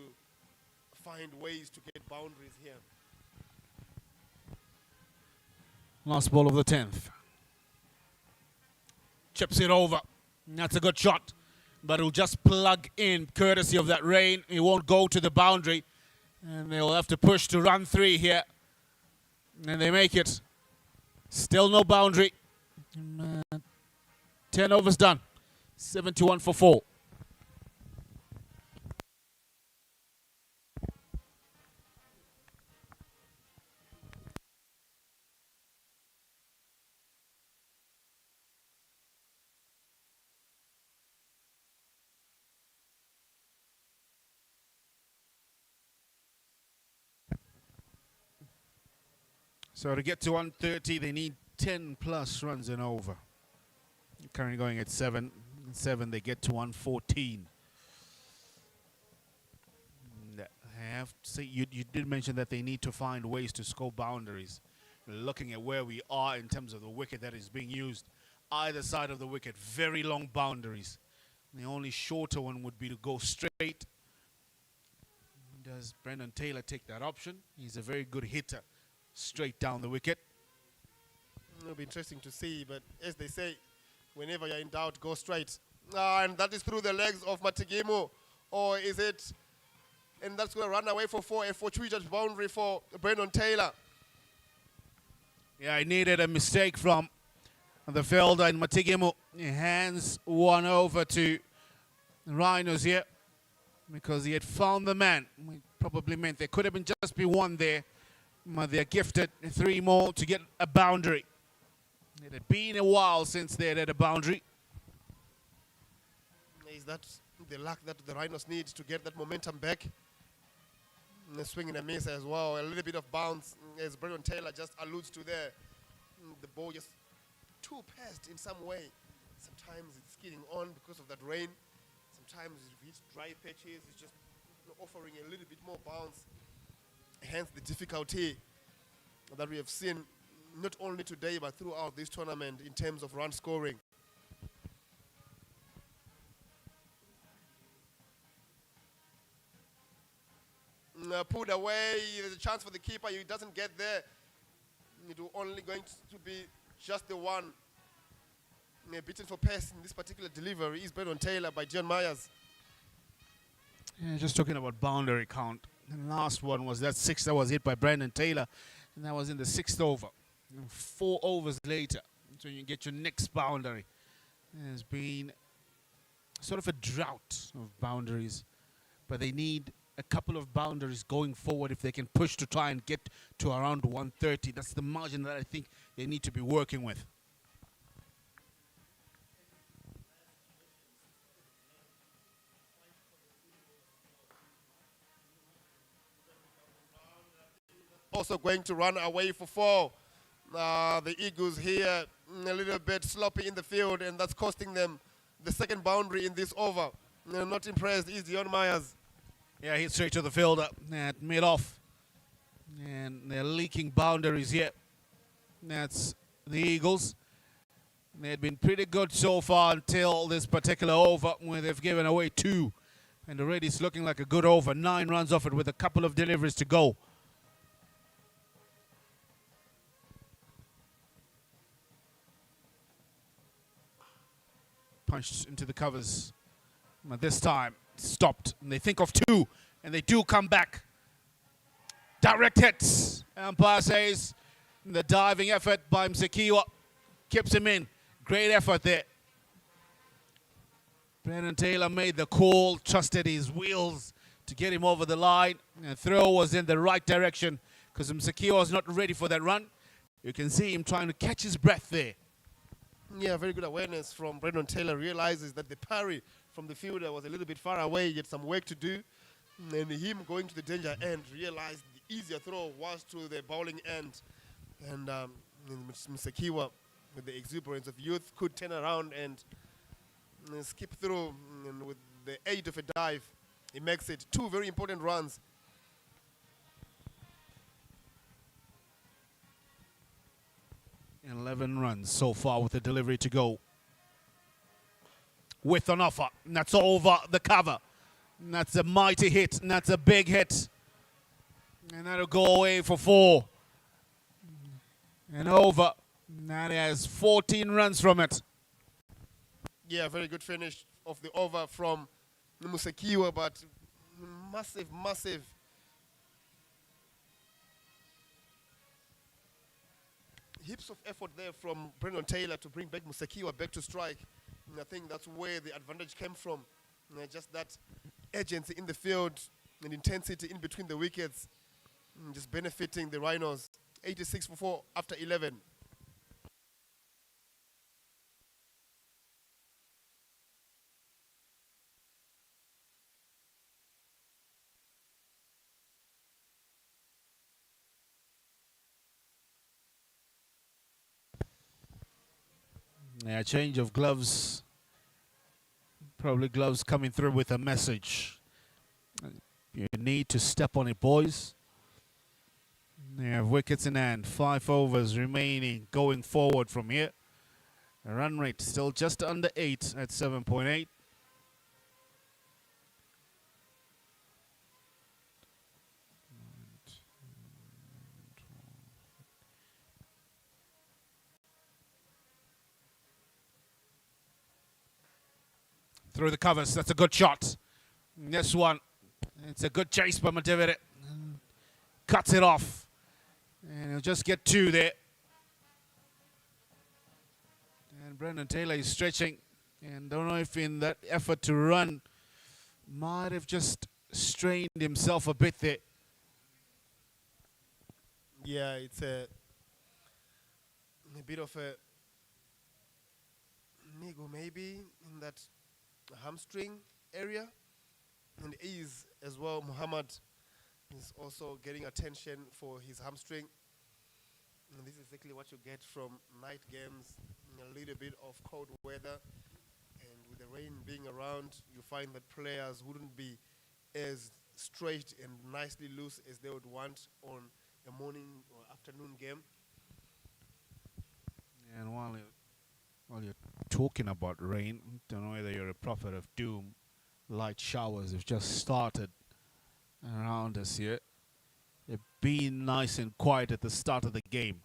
find ways to get boundaries here. Last ball of the 10th. Chips it over. That's a good shot. But it'll just plug in courtesy of that rain. It won't go to the boundary. And they'll have to push to run 3 here. And they make it. Still no boundary. 10 overs done. 71 for 4. So to get to 130, they need 10 plus runs and over. Currently going at 7. 7, they get to 114. I have to say, you did mention that they need to find ways to score boundaries. Looking at where we are in terms of the wicket that is being used, either side of the wicket, very long boundaries. The only shorter one would be to go straight. Does Brendan Taylor take that option? He's a very good hitter. Straight down the wicket. It'll be interesting to see, but as they say, whenever you're in doubt, go straight. And that is through the legs of Matigimo. Or is it and that's going to run away for 4, a fortuitous boundary for Brendan Taylor. Yeah, he needed a mistake from the fielder in Matigimu. He hands one over to Rhinos here because he had found the man. It probably meant there could have been just be one there. But they're gifted 3 more to get a boundary. It had been a while since they had a boundary. Is that the luck that the Rhinos need to get that momentum back? A swing and a miss as well. A little bit of bounce, as Brendan Taylor just alludes to there. The ball just too passed in some way. Sometimes it's skidding on because of that rain. Sometimes it hits dry patches. It's just offering a little bit more bounce. Hence the difficulty that we have seen not only today but throughout this tournament in terms of run scoring. Put away, there's a chance for the keeper. He doesn't get there. It will only going to be just the one. Beaten for pass in this particular delivery is Brendan Taylor by John Myers. Yeah, just talking about boundary count. The last one was that 6 that was hit by Brendan Taylor, and that was in the 6th over. 4 overs later, so you get your next boundary. There's been sort of a drought of boundaries, but they need a couple of boundaries going forward if they can push to try and get to around 130. That's the margin that I think they need to be working with. Also going to run away for 4. The Eagles here a little bit sloppy in the field, and that's costing them the second boundary in this over. Not impressed is Dion Myers. Yeah, hit straight to the fielder at mid-off. And they're leaking boundaries here. That's the Eagles. They had been pretty good so far until this particular over where they've given away 2. And already it's looking like a good over. 9 runs off it with a couple of deliveries to go. Punched into the covers. But this time, stopped. And they think of 2. And they do come back. Direct hits. Umpire says the diving effort by Msekiwa keeps him in. Great effort there. Brendan Taylor made the call, trusted his wheels to get him over the line. And the throw was in the right direction because Msekiwa was not ready for that run. You can see him trying to catch his breath there. Yeah, very good awareness from Brendan Taylor. Realizes that the parry from the fielder was a little bit far away. He had some work to do. And him going to the danger end realized the easier throw was to the bowling end. And Msekiwa, with the exuberance of youth, could turn around and skip through. And with the aid of a dive, he makes it 2 very important runs. And 11 runs so far with the delivery to go. With an offer. And that's over the cover. And that's a mighty hit. And that's a big hit. And that'll go away for 4. And over. And that has 14 runs from it. Yeah, very good finish of the over from Msekiwa, but massive heaps of effort there from Brendan Taylor to bring back Msekiwa back to strike. And I think that's where the advantage came from. Just that urgency in the field and intensity in between the wickets, just benefiting the Rhinos. 86 for 4 after 11. Yeah, change of gloves. Probably gloves coming through with a message. You need to step on it, boys. They have wickets in hand. 5 overs remaining going forward from here. The run rate still just under 8 at 7.8. Through the covers, that's a good shot. This one It's a good chase by Matevere. Cuts it off. And he'll just get two there. And Brendan Taylor is stretching. And don't know if in that effort to run, might have just strained himself a bit there. Yeah, it's a bit of a niggle maybe in that hamstring area. And ease as well. Muhammad is also getting attention for his hamstring. And this is exactly what you get from night games, a little bit of cold weather. And with the rain being around, you find that players wouldn't be as straight and nicely loose as they would want on a morning or afternoon game. And while you're talking about rain, don't know whether you're a prophet of doom. Light showers have just started around us here. They've been nice and quiet at the start of the game.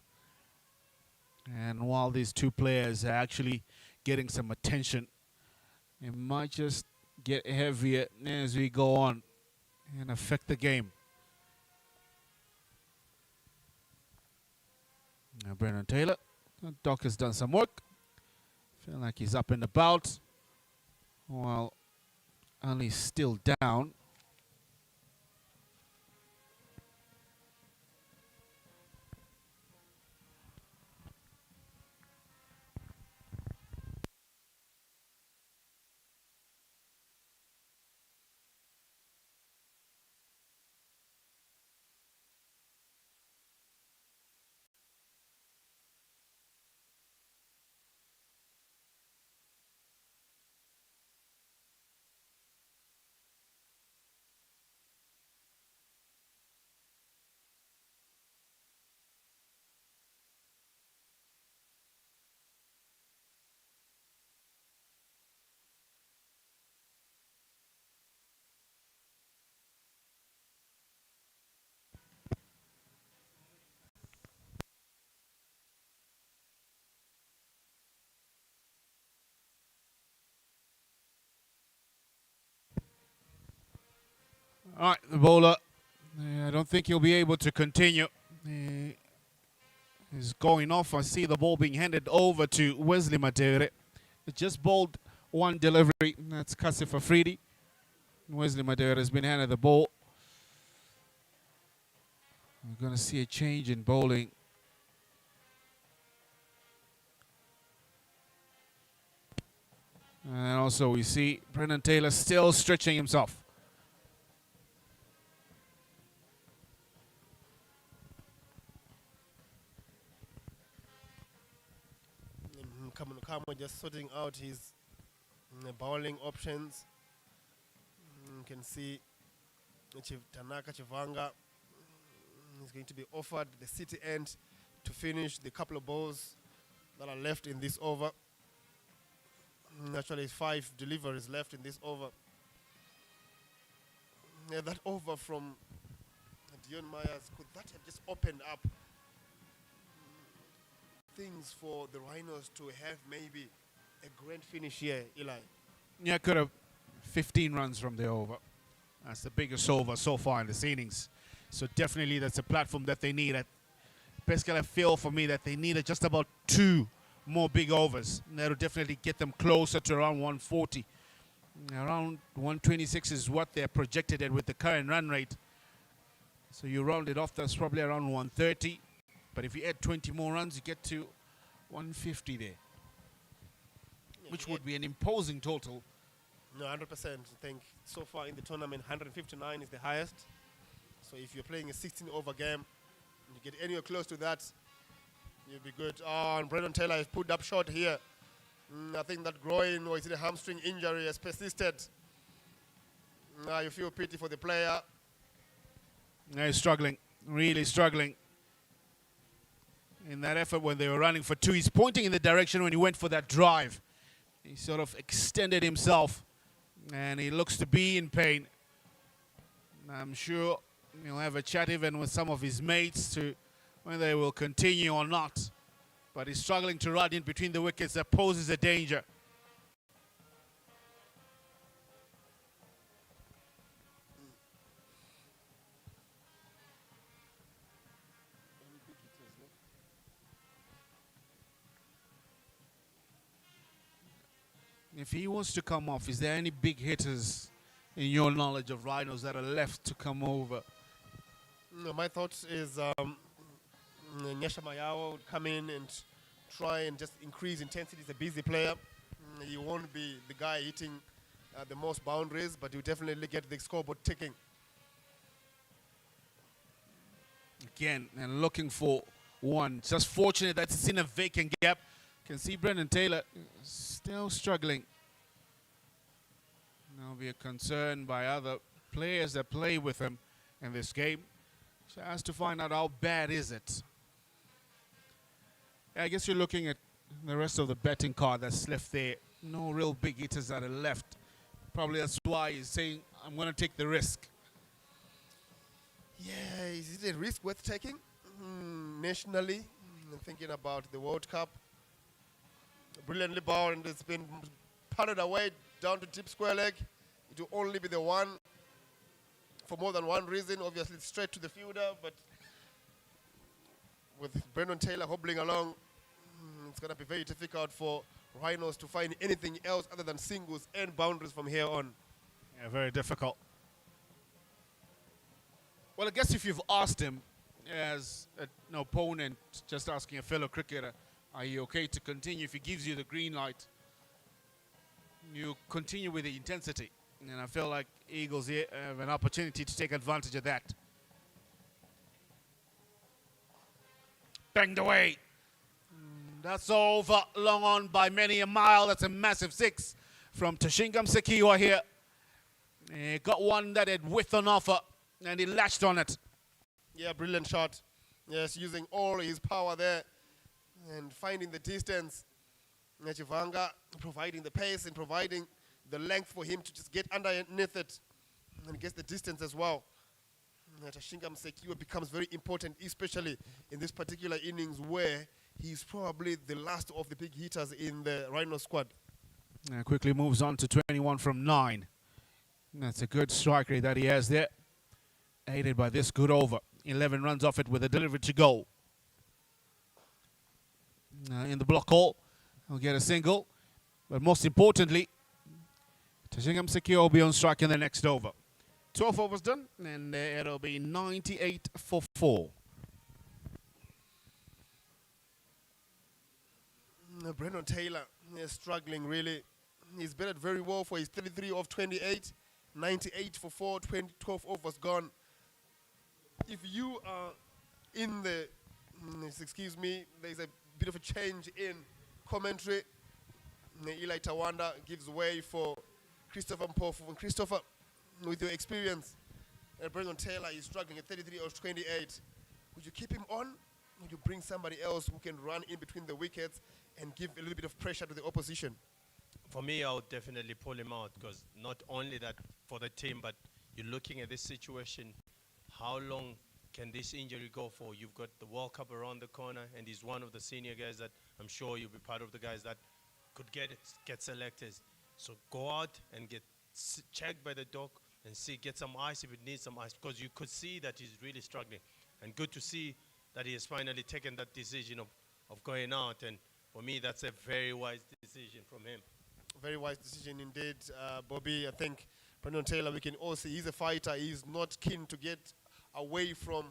And while these two players are actually getting some attention, it might just get heavier as we go on and affect the game. Now Brendan Taylor, Doc has done some work. Feel like he's up and about. While Ali's still down. All right, the bowler, I don't think he'll be able to continue. He's going off. I see the ball being handed over to Wesley Matevere. It just bowled one delivery. That's Kasif Afridi. Wesley Matevere has been handed the ball. We're going to see a change in bowling. And also we see Brendan Taylor still stretching himself. Kamunokamo just sorting out his bowling options. You can see Tanaka Chivanga is going to be offered the city end to finish the couple of balls that are left in this over. Actually, 5 deliveries left in this over. Yeah, that over from Dion Myers, could that have just opened up things for the Rhinos to have maybe a grand finish here, Eli? Yeah, could have 15 runs from the over. That's the biggest over so far in this innings. So definitely that's a platform that they need. Basically, I feel for me that they needed just about 2 more big overs. That'll definitely get them closer to around 140. Around 126 is what they're projected at with the current run rate. So you round it off, that's probably around 130. But if you add 20 more runs, you get to 150 there, which would be an imposing total. No, 100%. I think so far in the tournament, 159 is the highest. So if you're playing a 16-over game, and you get anywhere close to that, you'll be good. Oh, and Brendan Taylor has put up short here. I think that groin or is it a hamstring injury has persisted. Now you feel pity for the player. Yeah, he's struggling, really struggling. In that effort when they were running for 2, he's pointing in the direction when he went for that drive. He sort of extended himself, and he looks to be in pain. I'm sure he'll have a chat even with some of his mates to whether they will continue or not. But he's struggling to run in between the wickets. That poses a danger. If he wants to come off, is there any big hitters in your knowledge of Rhinos that are left to come over? No, my thought is Nyasha Mayawa would come in and try and just increase intensity. He's a busy player. He won't be the guy hitting the most boundaries, but he'll definitely get the scoreboard ticking. Again, and looking for one. Just fortunate that it's in a vacant gap. Can see Brendan Taylor still struggling. There'll be a concern by other players that play with him in this game. So has to find out how bad is it. I guess you're looking at the rest of the betting card that's left there. No real big hitters that are left. Probably that's why he's saying, I'm going to take the risk. Yeah, is it a risk worth taking? Nationally, thinking about the World Cup. Brilliantly bowled, and it's been patted away down to deep square leg. It will only be the one for more than one reason. Obviously, it's straight to the fielder, but with Brendan Taylor hobbling along, it's going to be very difficult for Rhinos to find anything else other than singles and boundaries from here on. Yeah, very difficult. Well, I guess if you've asked him as an opponent, just asking a fellow cricketer, are you okay to continue? If he gives you the green light, you continue with the intensity. And I feel like Eagles here have an opportunity to take advantage of that. Banged away. That's over, long on by many a mile. That's a massive six from Tashingam Sekiwa here. He got one that had width on offer, and he latched on it. Yeah, brilliant shot. Yes, using all his power there and finding the distance. Chivanga providing the pace and providing the length for him to just get underneath it and gets the distance as well. Tashingam Sekiwa becomes very important, especially in this particular innings where he's probably the last of the big hitters in the Rhino squad. Quickly moves on to 21 from 9. That's a good strike rate that he has there. Aided by this good over. 11 runs off it with a delivery to go. In the block hole, he'll get a single. But most importantly, Tashingam Sekiwa will be on strike in the next over. 12 overs done, and it'll be 98 for 4. Brendan Taylor is struggling really. He's batted very well for his 33 of 28, 98 for 4, 12 overs gone. If you are in the, excuse me, there's a bit of a change in commentary. Eli Tawanda gives way for Christopher Mpofu. And Christopher, with your experience, Brendan Taylor is struggling at 33 of 28. Would you keep him on? Would you bring somebody else who can run in between the wickets and give a little bit of pressure to the opposition? For me, I would definitely pull him out because not only that for the team, but you're looking at this situation, how long can this injury go for? You've got the World Cup around the corner, and he's one of the senior guys that I'm sure you'll be part of the guys that could get selected. So go out and get checked by the doc and see, get some ice if it needs some ice, because you could see that he's really struggling. And good to see that he has finally taken that decision of going out. And for me, that's a very wise decision from him. Very wise decision indeed, Bobby. I think Brendan Taylor, we can all see he's a fighter. He's not keen to get away from,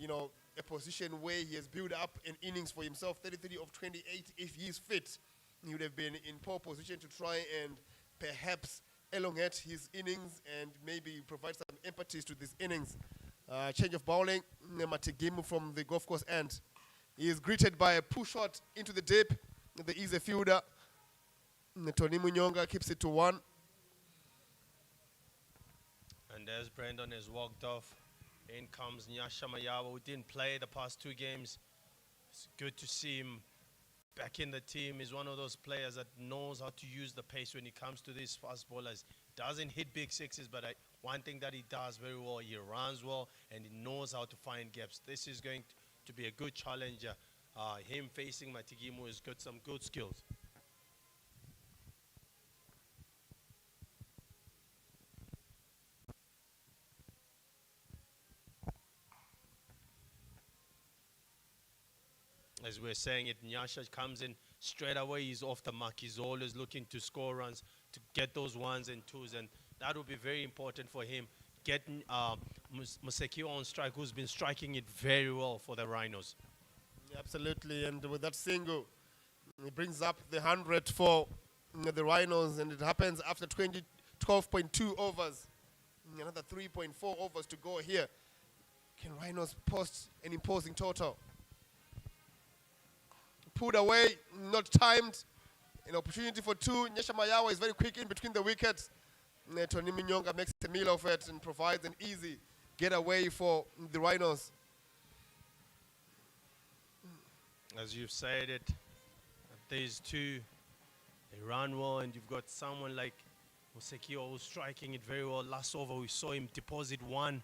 a position where he has built up an innings for himself. 33 of 28. If he's fit, he would have been in poor position to try and perhaps elongate his innings and maybe provide some impetus to this innings. Change of bowling, Matigimu from the golf course end. He is greeted by a push shot into the deep. The easy fielder. Tony Munyonga keeps it to 1. And as Brandon has walked off, in comes Nyasha Mayawa, who didn't play the past 2 games. It's good to see him back in the team. He's one of those players that knows how to use the pace when it comes to these fast bowlers. Doesn't hit big sixes, but one thing that he does very well, he runs well, and he knows how to find gaps. This is going to be a good challenger. Him facing Matigimu has got some good skills. as we're saying it, Nyasha comes in straight away. He's off the mark. He's always looking to score runs, to get those ones and twos, and that will be very important for him. Getting Musekio on strike, who's been striking it very well for the Rhinos. Yeah, absolutely, and with that single, it brings up the 100 for the Rhinos, and it happens after 12.2 overs. Another 3.4 overs to go here. Can Rhinos post an imposing total? Put away, not timed. An opportunity for two. Nyesha Mayawa is very quick in between the wickets. Tony Minyonga makes a meal of it and provides an easy getaway for the Rhinos. As you've said it, these two, they run well, and you've got someone like Musekio who's striking it very well. Last over, we saw him deposit one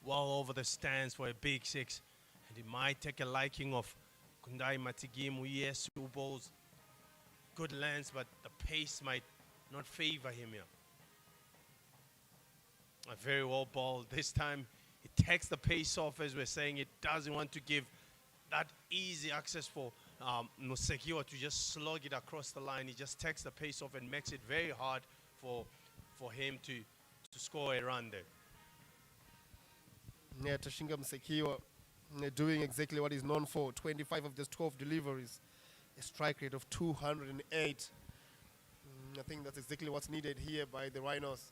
well over the stands for a big six, and he might take a liking of Kundai Matigimu. Yes, who bowls good lengths, but the pace might not favor him here. A very well bowled. This time, it takes the pace off, as we're saying. It doesn't want to give that easy access for Musekio to just slug it across the line. He just takes the pace off and makes it very hard for him to score a run there. Yeah, Tashinga Musekio doing exactly what he's known for. 25 of those 12 deliveries. A strike rate of 208. I think that's exactly what's needed here by the Rhinos.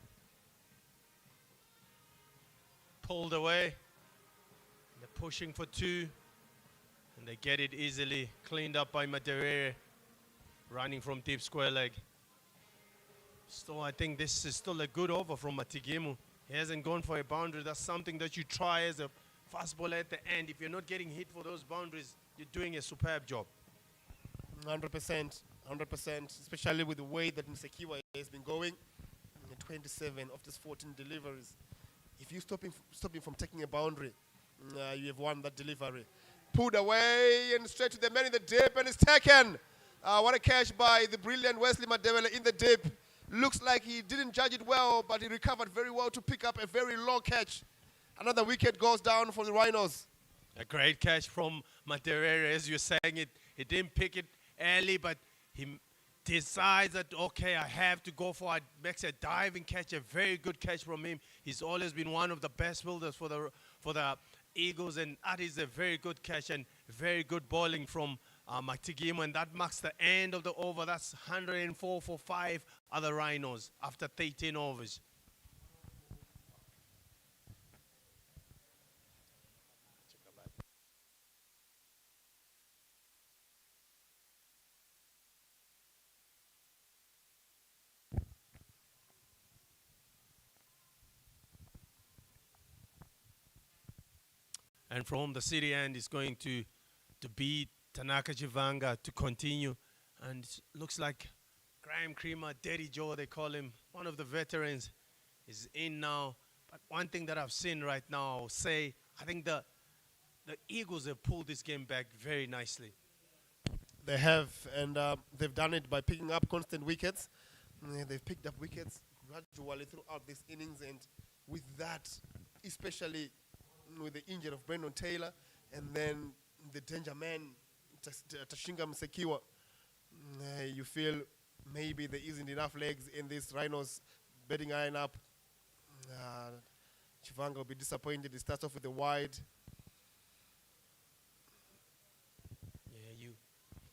Pulled away. They're pushing for two. And they get it easily. Cleaned up by Maderere. Running from deep square leg. So I think this is still a good over from Matigimu. He hasn't gone for a boundary. That's something that you try as a fast bowler at the end. If you're not getting hit for those boundaries, you're doing a superb job. 100%, 100%, especially with the way that Musekio has been going. 27 of these 14 deliveries. If you stop him from taking a boundary, you have won that delivery. Pulled away and straight to the man in the dip, and it's taken. What a catch by the brilliant Wesley Madewele in the dip. Looks like he didn't judge it well, but he recovered very well to pick up a very low catch. Another wicket goes down for the Rhinos. A great catch from Maderere, as you're saying it. He didn't pick it early, but he decides that, okay, I have to go for it. Makes a diving catch, a very good catch from him. He's always been one of the best fielders for the Eagles, and that is a very good catch and very good bowling from Matigimu, and that marks the end of the over. That's 104 for 5 other Rhinos after 13 overs. And from the city end is going to beat Tanaka Chivanga to continue. And it looks like Graham Creamer, Daddy Joe, they call him, one of the veterans, is in now. But one thing that I've seen right now, I'll say, I think the Eagles have pulled this game back very nicely. They have, and they've done it by picking up constant wickets. They've picked up wickets gradually throughout this innings, and with that, especially with the injury of Brandon Taylor, and then the danger man, Tashinga Musekio, you feel maybe there isn't enough legs in this Rhinos batting lineup. Chivanga will be disappointed. He starts off with the wide. Yeah, you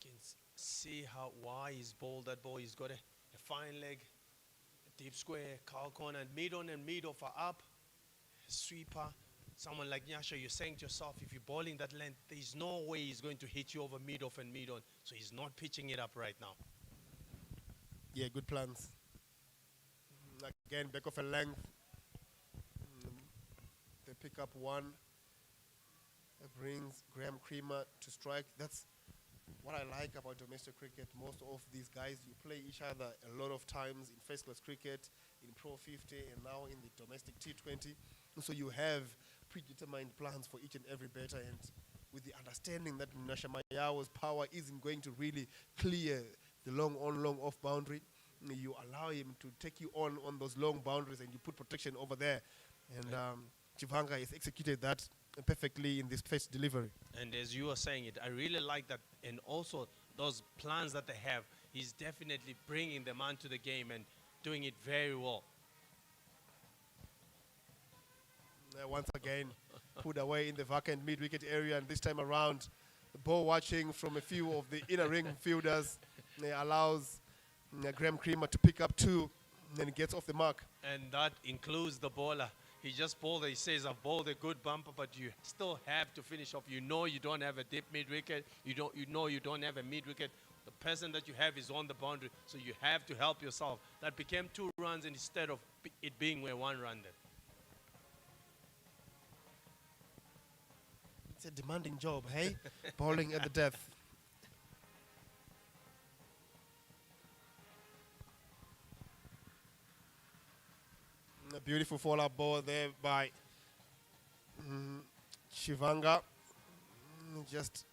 can see why he's bowled that ball. He's got a fine leg, a deep square, cow corner, and mid off are up, a sweeper. Someone like Nyasha, you're saying to yourself, if you're bowling that length, there's no way he's going to hit you over mid-off and mid-on. So he's not pitching it up right now. Yeah, good plans. Again, back of a length. They pick up one. It brings Graham Creamer to strike. That's what I like about domestic cricket. Most of these guys, you play each other a lot of times in first-class cricket, in Pro 50, and now in the domestic T20. So you have predetermined plans for each and every batter, and with the understanding that Nyasha Mayawa's power isn't going to really clear the long on, long off boundary, you allow him to take you on those long boundaries, and you put protection over there. And Chivanga has executed that perfectly in this first delivery. And as you were saying it, I really like that. And also those plans that they have, he's definitely bringing them onto the game and doing it very well. Once again, put away in the vacant mid-wicket area, and this time around, the ball watching from a few of the inner ring fielders allows Graham Creamer to pick up 2, and then he gets off the mark. And that includes the bowler. He just bowled, he says, I've bowled a good bumper, but you still have to finish off. You know you don't have a deep mid-wicket. You know you don't have a mid-wicket. The person that you have is on the boundary, so you have to help yourself. That became 2 runs instead of it being a 1 run then. It's a demanding job, hey? Bowling at the death. A beautiful follow-up ball there by Chivanga. Just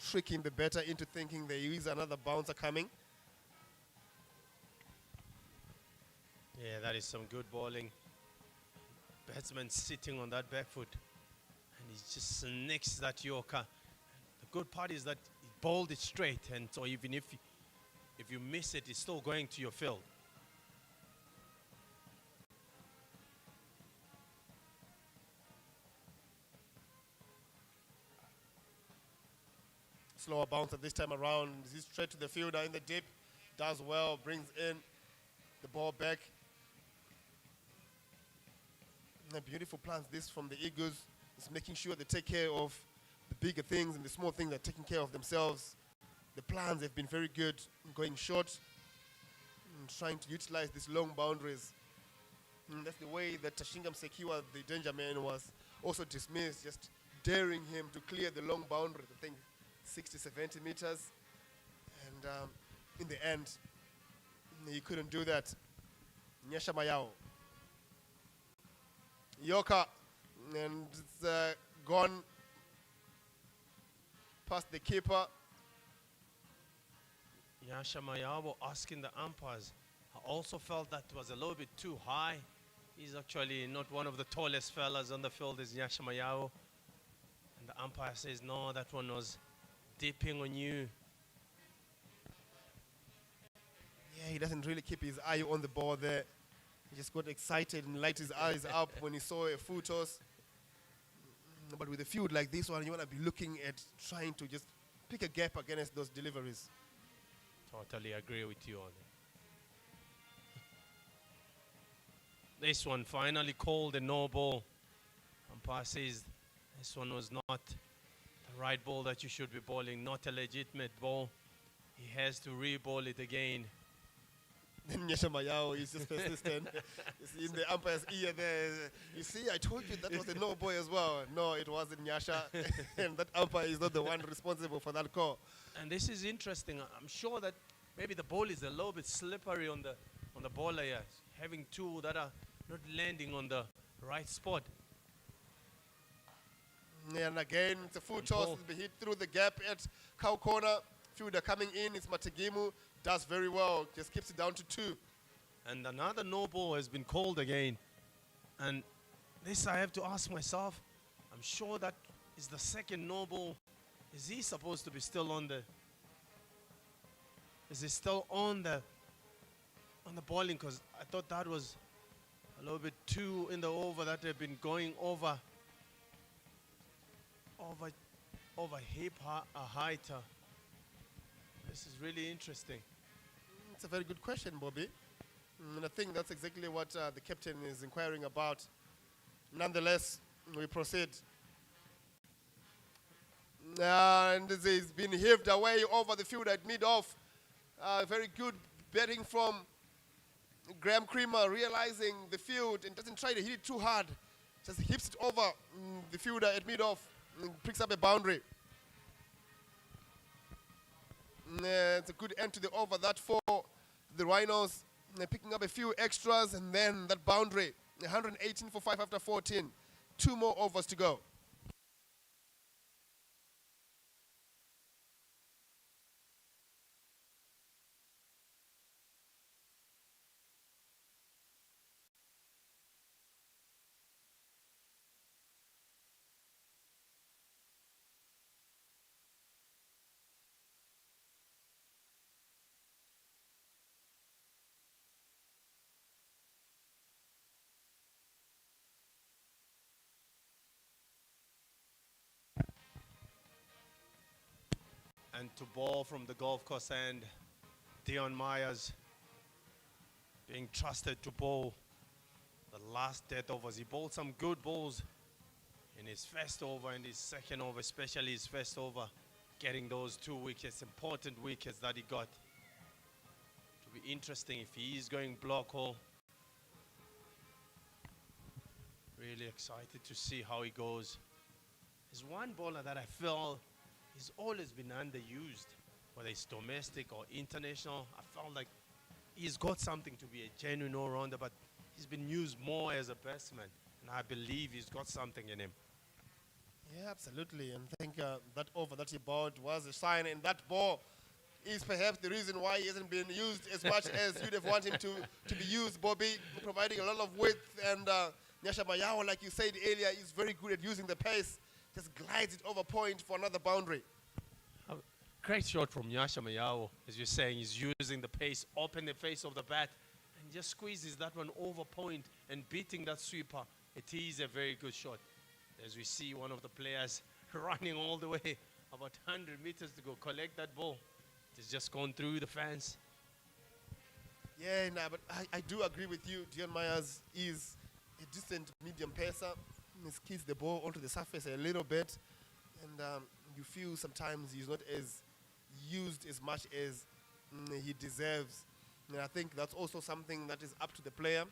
tricking the batter into thinking there is another bouncer coming. Yeah, that is some good bowling. Batsman sitting on that back foot. And he just snicks that Yorker. The good part is that he bowled it straight. And so even if you miss it, it's still going to your field. Slower bouncer this time around. He's straight to the fielder in the deep. Does well, brings in the ball back. And beautiful plans this from the Eagles. It's making sure they take care of the bigger things, and the small things are taking care of themselves. The plans have been very good, going short and trying to utilize these long boundaries. And that's the way that Tashinga Msekiwa, the danger man, was also dismissed, just daring him to clear the long boundary, I think 60, 70 meters. And in the end, he couldn't do that. Nyasha Mayao. Yoka, and it's gone past the keeper. Nyasha Mayabo asking the umpires. I also felt that was a little bit too high. He's actually not one of the tallest fellas on the field, is Nyasha Mayabo. And the umpire says, no, that one was dipping on you. Yeah, he doesn't really keep his eye on the ball there. He just got excited and light his eyes up when he saw a full toss. But with a field like this one, you want to be looking at trying to just pick a gap against those deliveries. Totally agree with you on it. This one finally called a no ball. Umpire says this one was not the right ball that you should be bowling, not a legitimate ball. He has to re-ball it again. Nyasha Mayao is just persistent. It's in the umpire's ear there. You see, I told you that was a no boy as well. No, it wasn't Nyasha. And that umpire is not the one responsible for that call. And this is interesting. I'm sure that maybe the ball is a little bit slippery on the bowler here, having 2 that are not landing on the right spot. And again, it's a full toss. It's been hit through the gap at cow corner. Fielder coming in, it's Matagimu. Does very well, just keeps it down to 2. And another no ball has been called again. And this I have to ask myself, I'm sure that is the second no ball. Is he supposed to be still on the, is he still on the bowling? Because I thought that was a little bit too in the over, that they've been going over hip height. This is really interesting. It's a very good question, Bobby. And I think that's exactly what the captain is inquiring about. Nonetheless, we proceed. And he's been heaved away over the field at mid-off. Very good batting from Graham Creamer, realizing the field and doesn't try to hit it too hard. Just hips it over the fielder at mid-off and picks up a boundary. It's a good end to the over, that for the Rhinos. Picking up a few extras, and then that boundary. 118 for 5 after 14. 2 more overs to go. And to ball from the golf course end, Dion Myers being trusted to bowl the last death overs. He bowled some good balls in his first over and his second over, especially his first over, getting those 2 wickets, important wickets that he got. It will be interesting if he is going block hole. Really excited to see how he goes. There's one bowler that I feel he's always been underused, whether it's domestic or international. I felt like he's got something to be a genuine all-rounder, but he's been used more as a batsman, and I believe he's got something in him. Yeah, absolutely. And I think that over that he bowled was a sign, and that ball is perhaps the reason why he hasn't been used as much as you'd have wanted him to be used, Bobby, providing a lot of width. And Nyasha Mayawa, like you said earlier, is very good at using the pace, just glides it over point for another boundary. Great shot from Nyasha Mayawa, as you're saying. He's using the pace, open the face of the bat, and just squeezes that one over point and beating that sweeper. It is a very good shot. As we see one of the players running all the way, about 100 meters to go collect that ball. It's just gone through the fence. Yeah, nah, but I do agree with you. Dion Myers is a decent medium pacer. He skids the ball onto the surface a little bit, and you feel sometimes he's not as used as much as he deserves. And I think that's also something that is up to the player.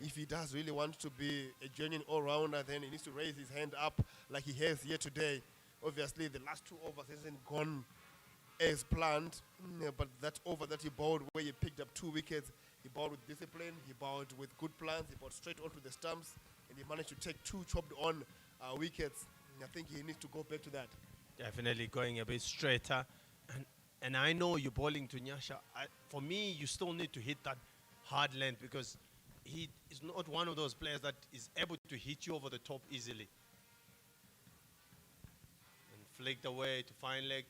If he does really want to be a genuine all-rounder, then he needs to raise his hand up like he has here today. Obviously, the last 2 overs hasn't gone as planned, but that over that he bowled, where he picked up 2 wickets, he bowled with discipline, he bowled with good plans, he bowled straight onto the stumps, and he managed to take 2 chopped on wickets. And I think he needs to go back to that. Definitely going a bit straighter. And I know you're bowling to Nyasha. For me, you still need to hit that hard length, because he is not one of those players that is able to hit you over the top easily. And flicked away to fine leg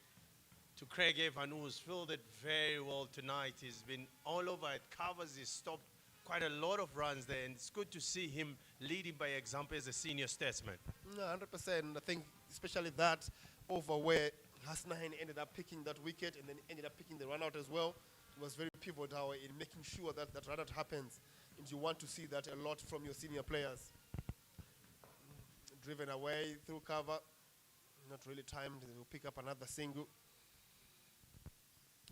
to Craig Evan, who's fielded very well tonight. He's been all over at covers. He's stopped quite a lot of runs there, and it's good to see him leading by example as a senior statesman. No, 100%. I think especially that over where Hassn ended up picking that wicket and then ended up picking the run out as well, was very pivotal in making sure that that run out happens. And you want to see that a lot from your senior players. Driven away through cover, not really timed. They will pick up another single.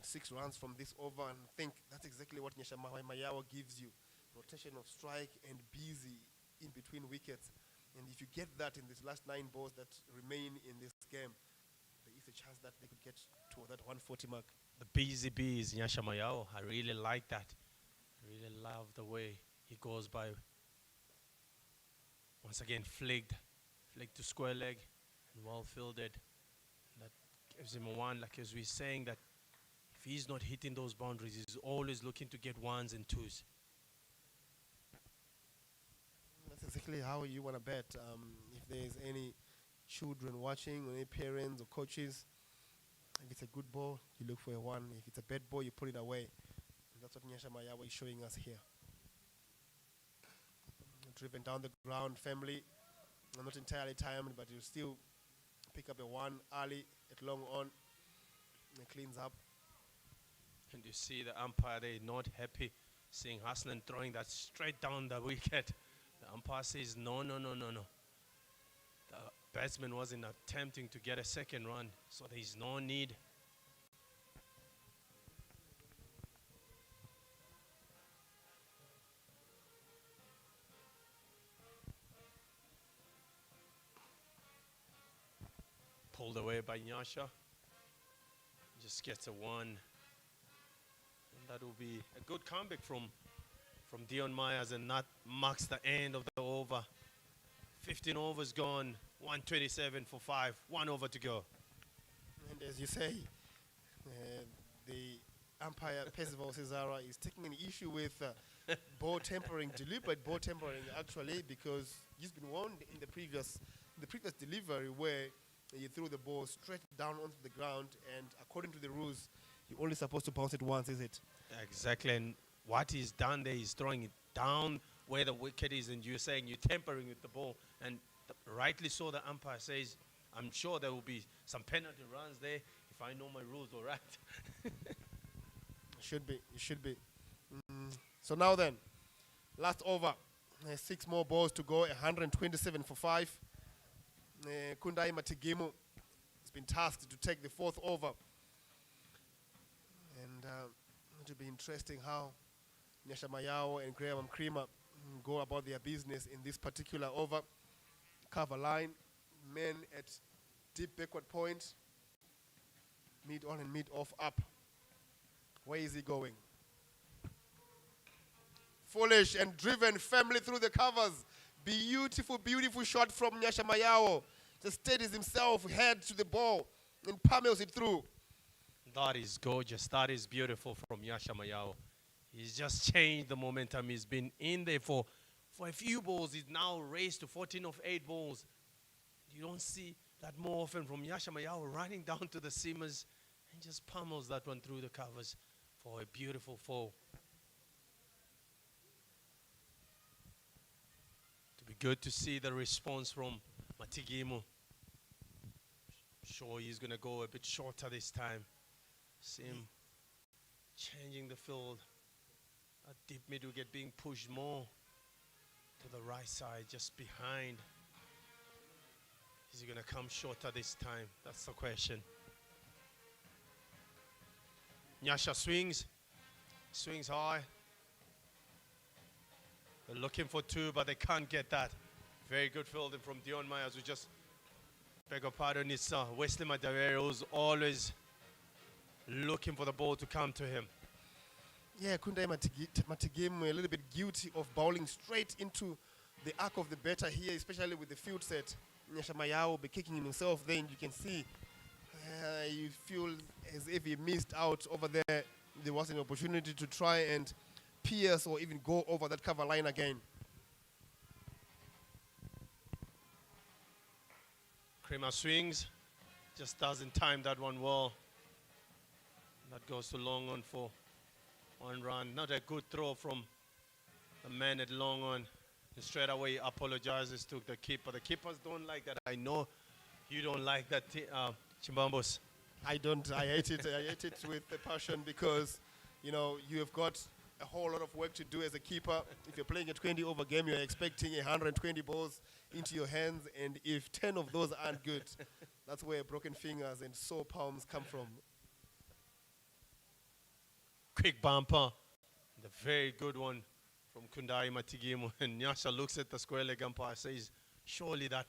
6 runs from this over, and I think that's exactly what Nyasha Mayawa gives you. Rotation of strike and busy in between wickets. And if you get that in these last 9 balls that remain in this game, there is a chance that they could get to that 140 mark. The busy bees, Nyasha Mayawa. I really like that. I really love the way he goes by. Once again, flicked to square leg and well fielded. That gives him a 1, like as we're saying, that if he's not hitting those boundaries, he's always looking to get 1s and 2s. That's exactly how you want to bet. If there's any children watching, or any parents or coaches, if it's a good ball, you look for a 1. If it's a bad ball, you put it away. And that's what Nyasha Mayawa is showing us here. Driven down the ground, family. Not entirely timed, but you still pick up a 1 early at long on. And cleans up. And you see the umpire, they're not happy seeing Hassn throwing that straight down the wicket. The umpire says, no. The batsman wasn't attempting to get a second run, so there's no need. Pulled away by Nyasha. Just gets a 1. And that will be a good comeback from Dion Myers, and that marks the end of the over. 15 overs gone, 127 for 5, 1 over to go. And as you say, the umpire, Percival Cesara, is taking an issue with ball tampering, deliberate ball tampering, actually, because he's been warned in the previous delivery where he threw the ball straight down onto the ground, and according to the rules, you're only supposed to bounce it once, is it? Exactly, and what he's done there is throwing it down where the wicket is, and you're saying you're tampering with the ball, and rightly so the umpire says, I'm sure there will be some penalty runs there. If I know my rules, all right. Should be. It should be. So now then, last over. 6 more balls to go. 127 for 5. Kundai Matigimu has been tasked to take the 4th over. And it'll be interesting how Nyasha Mayao and Graham Creamer go about their business in this particular over. Cover line, men at deep backward point, mid on and mid off up. Where is he going? Foolish and driven firmly through the covers. Beautiful, beautiful shot from Nyasha Mayao. Just steadies himself, head to the ball, and pummels it through. That is gorgeous. That is beautiful from Nyasha Mayao. He's just changed the momentum. He's been in there for a few balls. He's now raised to 14 of 8 balls. You don't see that more often from Nyasha Mayao running down to the seamers and just pummels that one through the covers for a beautiful 4. To be good to see the response from Matigimu. Sure, he's going to go a bit shorter this time. See him changing the field. That deep mid wicket being pushed more to the right side, just behind. Is he going to come shorter this time? That's the question. Nyasha swings high. They're looking for 2, but they can't get that. Very good fielding from Dion Myers, who just, beg your pardon, it's Wesley Madavere, who's always looking for the ball to come to him. Yeah, Kundai Matigimu a little bit guilty of bowling straight into the arc of the batter here, especially with the field set. Nyasha Mayao will be kicking himself there, and you can see you feel as if he missed out over there. There was an opportunity to try and pierce or even go over that cover line again. Creamer swings, just doesn't time that one well. That goes to long on for 1 run. Not a good throw from the man at long on. And straight away apologizes to the keeper. The keepers don't like that. I know you don't like that, Chimbambos. I don't. I hate it. I hate it with a passion because, you know, you have got a whole lot of work to do as a keeper. If you're playing a 20-over game, you're expecting 120 balls into your hands, and if 10 of those aren't good, that's where broken fingers and sore palms come from. Quick bumper. The very good one from Kundai Matigimu. And Nyasha looks at the square leg umpire, says, surely that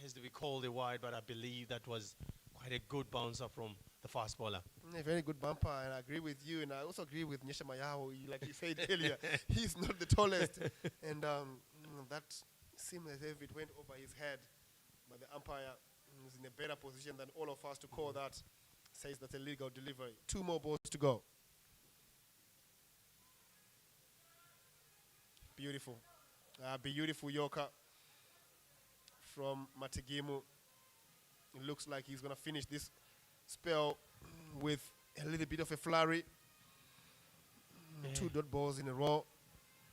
has to be called a wide, but I believe that was quite a good bouncer from the fast bowler. A very good bumper, and I agree with you, and I also agree with Nyasha Mayao. Like you said earlier, he's not the tallest, and that seemed as if it went over his head, but the umpire is in a better position than all of us to call that. Says that's a legal delivery. 2 more balls to go. Beautiful. Beautiful Yorker from Matigimu. It looks like he's going to finish this spell with a little bit of a flurry. 2 dot balls in a row.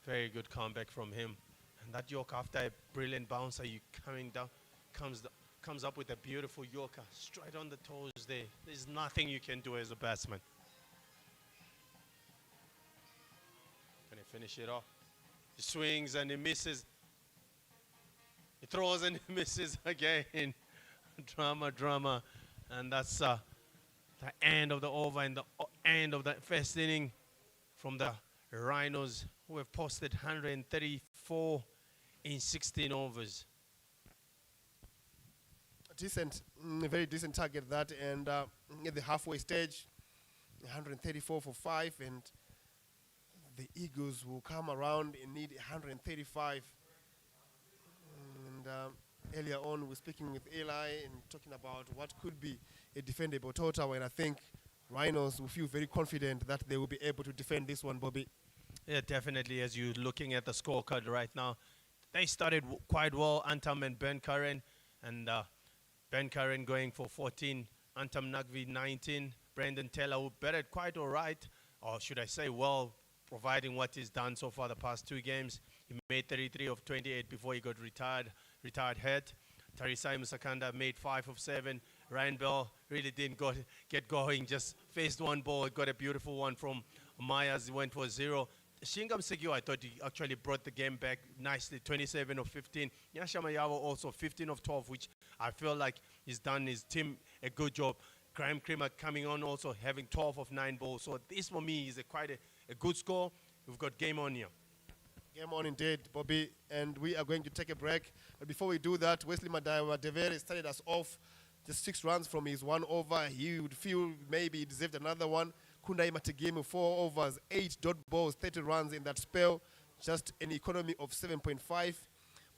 Very good comeback from him. And that Yorker, after a brilliant bouncer, you coming down, comes up with a beautiful Yorker straight on the toes there. There's nothing you can do as a batsman. Can he finish it off? He swings and he misses. He throws and he misses again. Drama. And that's the end of the over and the end of the first inning from the Rhinos, who have posted 134 in 16 overs. Decent, a very decent target that, and at the halfway stage, 134 for 5, and the Eagles will come around and need 135. And earlier on, we were speaking with Eli and talking about what could be a defendable total, and I think Rhinos will feel very confident that they will be able to defend this one, Bobby. Yeah, definitely. As you're looking at the scorecard right now, they started quite well, Antam and Ben Curran, and Ben Curran going for 14, Antam Nagvi 19, Brendan Taylor who batted quite all right, or should I say well, providing what he's done so far the past 2 games. He made 33 of 28 before he got retired hurt. Tarisai Musakanda made 5 of 7. Ryan Bell really didn't get going, just faced one ball, got a beautiful one from Myers, went for 0. Shingam Segio, I thought he actually brought the game back nicely, 27 of 15. Nyashama Yawo also 15 of 12, which I feel like he's done his team a good job. Graham Creamer coming on also having 12 of 9 balls. So this for me is quite a good score. We've got game on here. Game on indeed, Bobby, and we are going to take a break. But before we do that, Wesley Madaiwa Devere started us off just 6 runs from his 1 over. He would feel maybe he deserved another one. Kundai Mategemu 4 overs, 8 dot balls, 30 runs in that spell, just an economy of 7.5.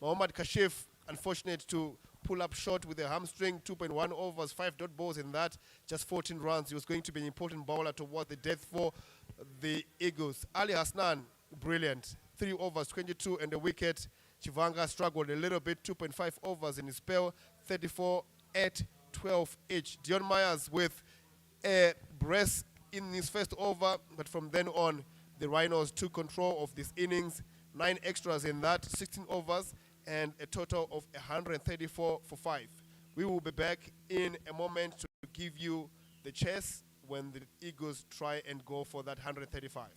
Mohammad Kashif, unfortunate to pull up short with a hamstring, 2.1 overs, 5 dot balls in that, just 14 runs. He was going to be an important bowler towards the death for the Eagles. Ali Hassn, brilliant. 3 overs, 22 and a wicket. Chivanga struggled a little bit, 2.5 overs in his spell, 34 at 12 each. Dion Myers with a brace in his first over, but from then on, the Rhinos took control of this innings. 9 extras in that, 16 overs, and a total of 134 for 5. We will be back in a moment to give you the chase when the Eagles try and go for that 135.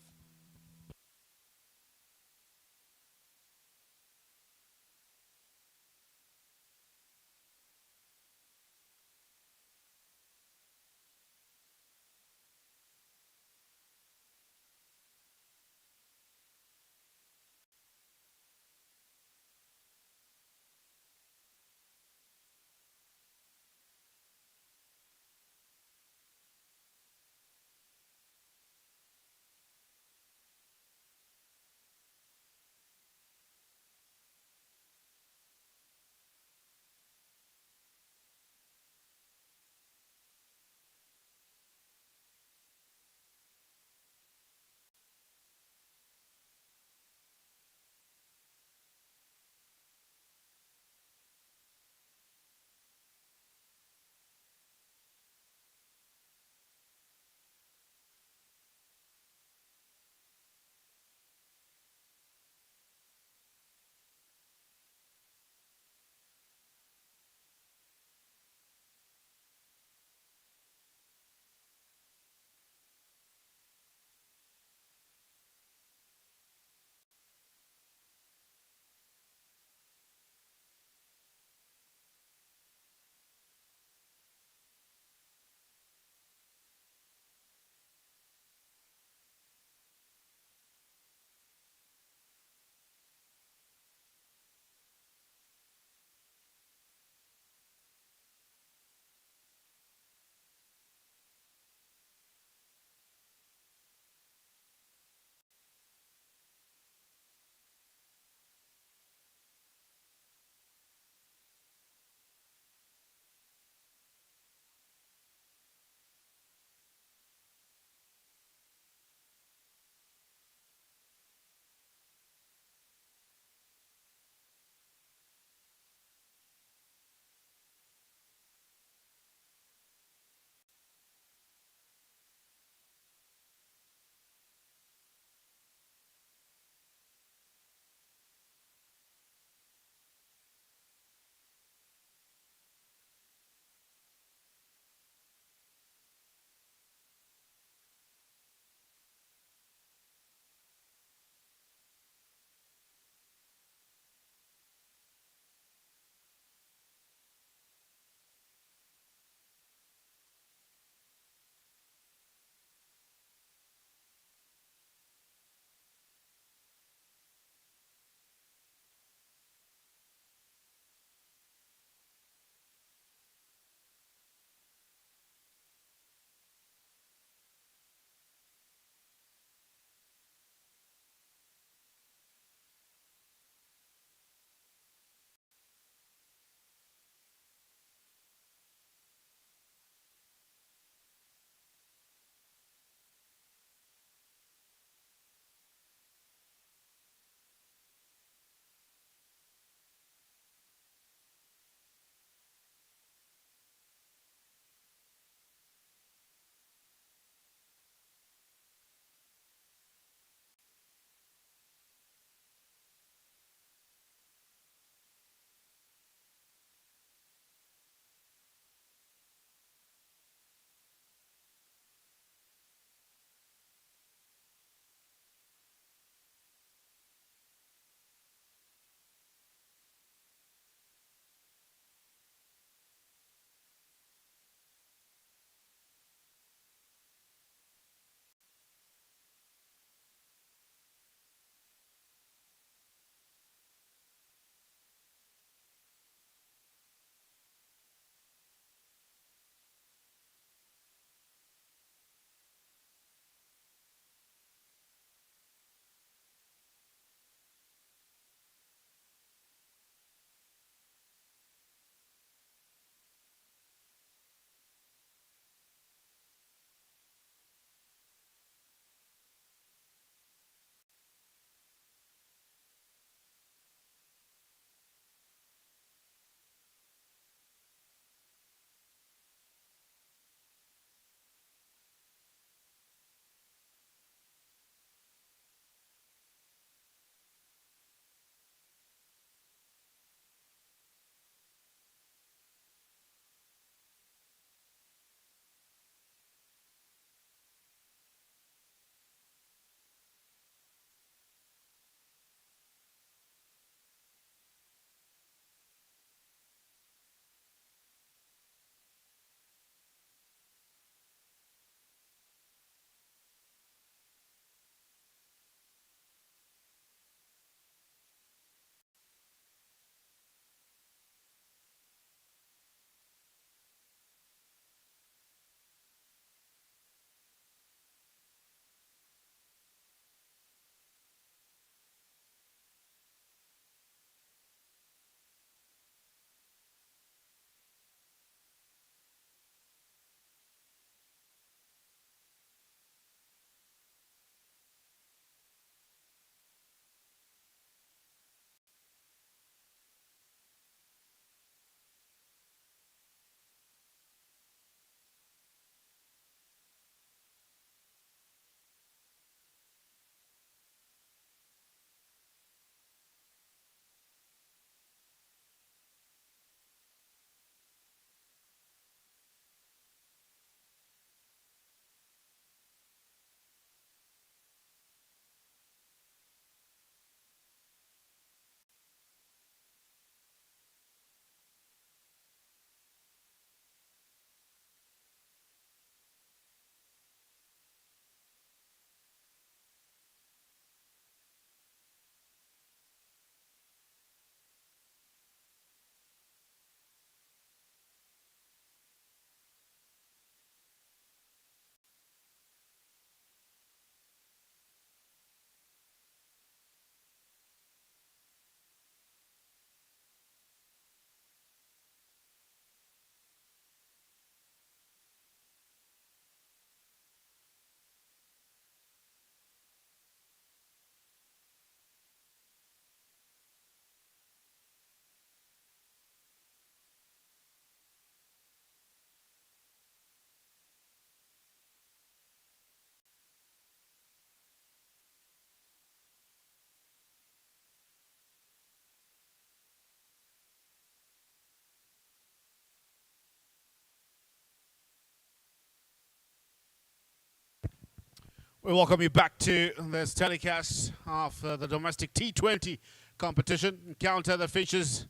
We welcome you back to this telecast of the domestic T20 competition. Encounter that features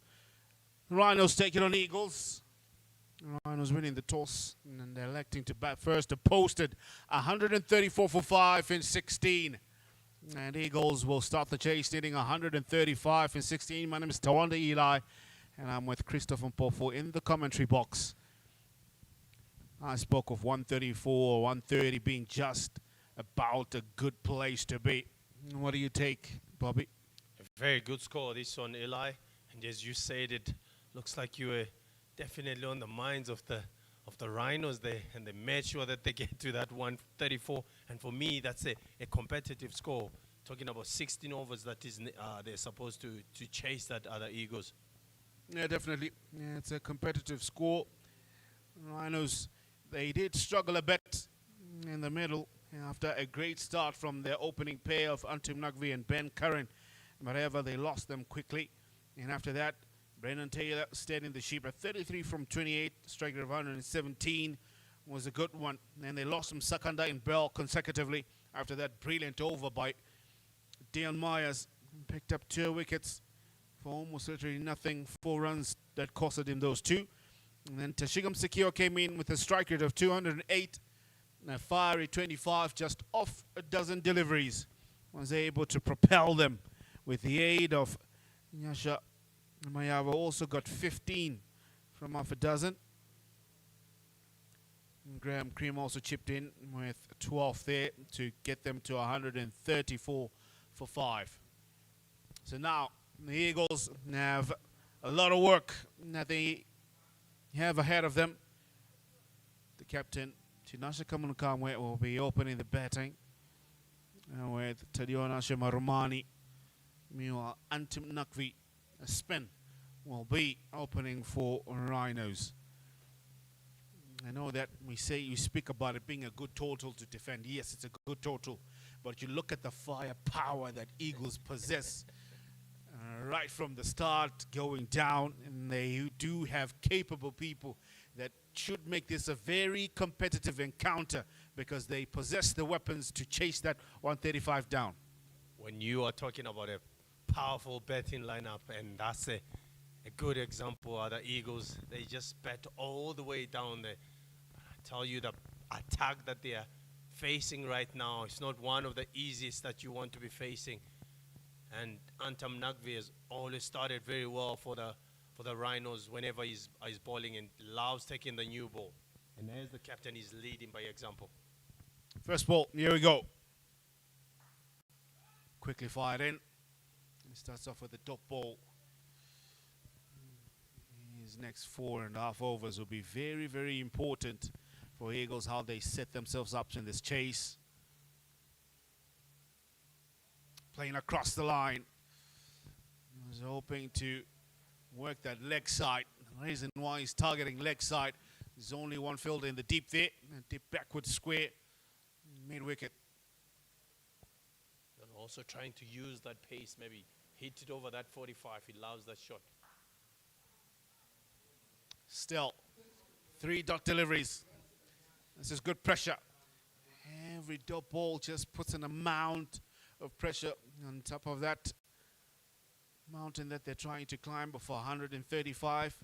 Rhinos taking on Eagles. Rhinos winning the toss and they're electing to bat first. They posted 134 for 5 in 16. And Eagles will start the chase, needing 135 in 16. My name is Tawanda Eli, and I'm with Christopher Mpofu in the commentary box. I spoke of 134, 130 being just about a good place to be. What do you take, Bobby? A very good score, this one, Eli. And as you said, it looks like you were definitely on the minds of the Rhinos there, and they made sure that they get to that 134. And for me, that's a competitive score. Talking about 16 overs, that is, they're supposed to chase that other Eagles. Yeah, definitely. Yeah, it's a competitive score. Rhinos, they did struggle a bit in the middle after a great start from their opening pair of Antim Nagvi and Ben Curran. However, they lost them quickly. And after that, Brendan Taylor steadying the sheep at 33 from 28, striker of 117 was a good one. And they lost from Sakanda and Bell consecutively. After that brilliant over by Dion Myers, picked up 2 wickets for almost literally nothing, 4 runs that costed him those 2. And then Tashigam Sekio came in with a strike rate of 208 and a fiery 25, just off a dozen deliveries. Was able to propel them with the aid of Nyasha Mayava. Also got 15 from off a dozen. And Graham Cream also chipped in with 12 there to get them to 134 for 5. So now the Eagles have a lot of work that they have ahead of them. The captain, Tinashe Kamunukamwe, will be opening the batting with Tadiona Shemarumani. Meanwhile, Antim Nakvi, a spin, will be opening for Rhinos. I know that you speak about it being a good total to defend. Yes, it's a good total, but you look at the firepower that Eagles possess right from the start going down, and they do have capable people that should make this a very competitive encounter because they possess the weapons to chase that 135 down. When you are talking about a powerful batting lineup, and that's a good example of the Eagles, they just bat all the way down there. I tell you, the attack that they are facing right now, it's not one of the easiest that you want to be facing. And Antam Nagvi has always started very well for the Rhinos whenever he's bowling, and loves taking the new ball. And as the captain is leading by example. First ball, here we go. Quickly fired in. He starts off with the top ball. His next 4.5 overs will be very, very important for Eagles, how they set themselves up in this chase. Playing across the line. He was hoping to work that leg side. The reason why he's targeting leg side, there's only one fielder in the deep there. Deep backward square, mid-wicket. And also trying to use that pace, maybe hit it over that 45. He loves that shot. Still, 3 dot deliveries. This is good pressure. Every dot ball just puts an amount of pressure on top of that mountain that they're trying to climb for 135.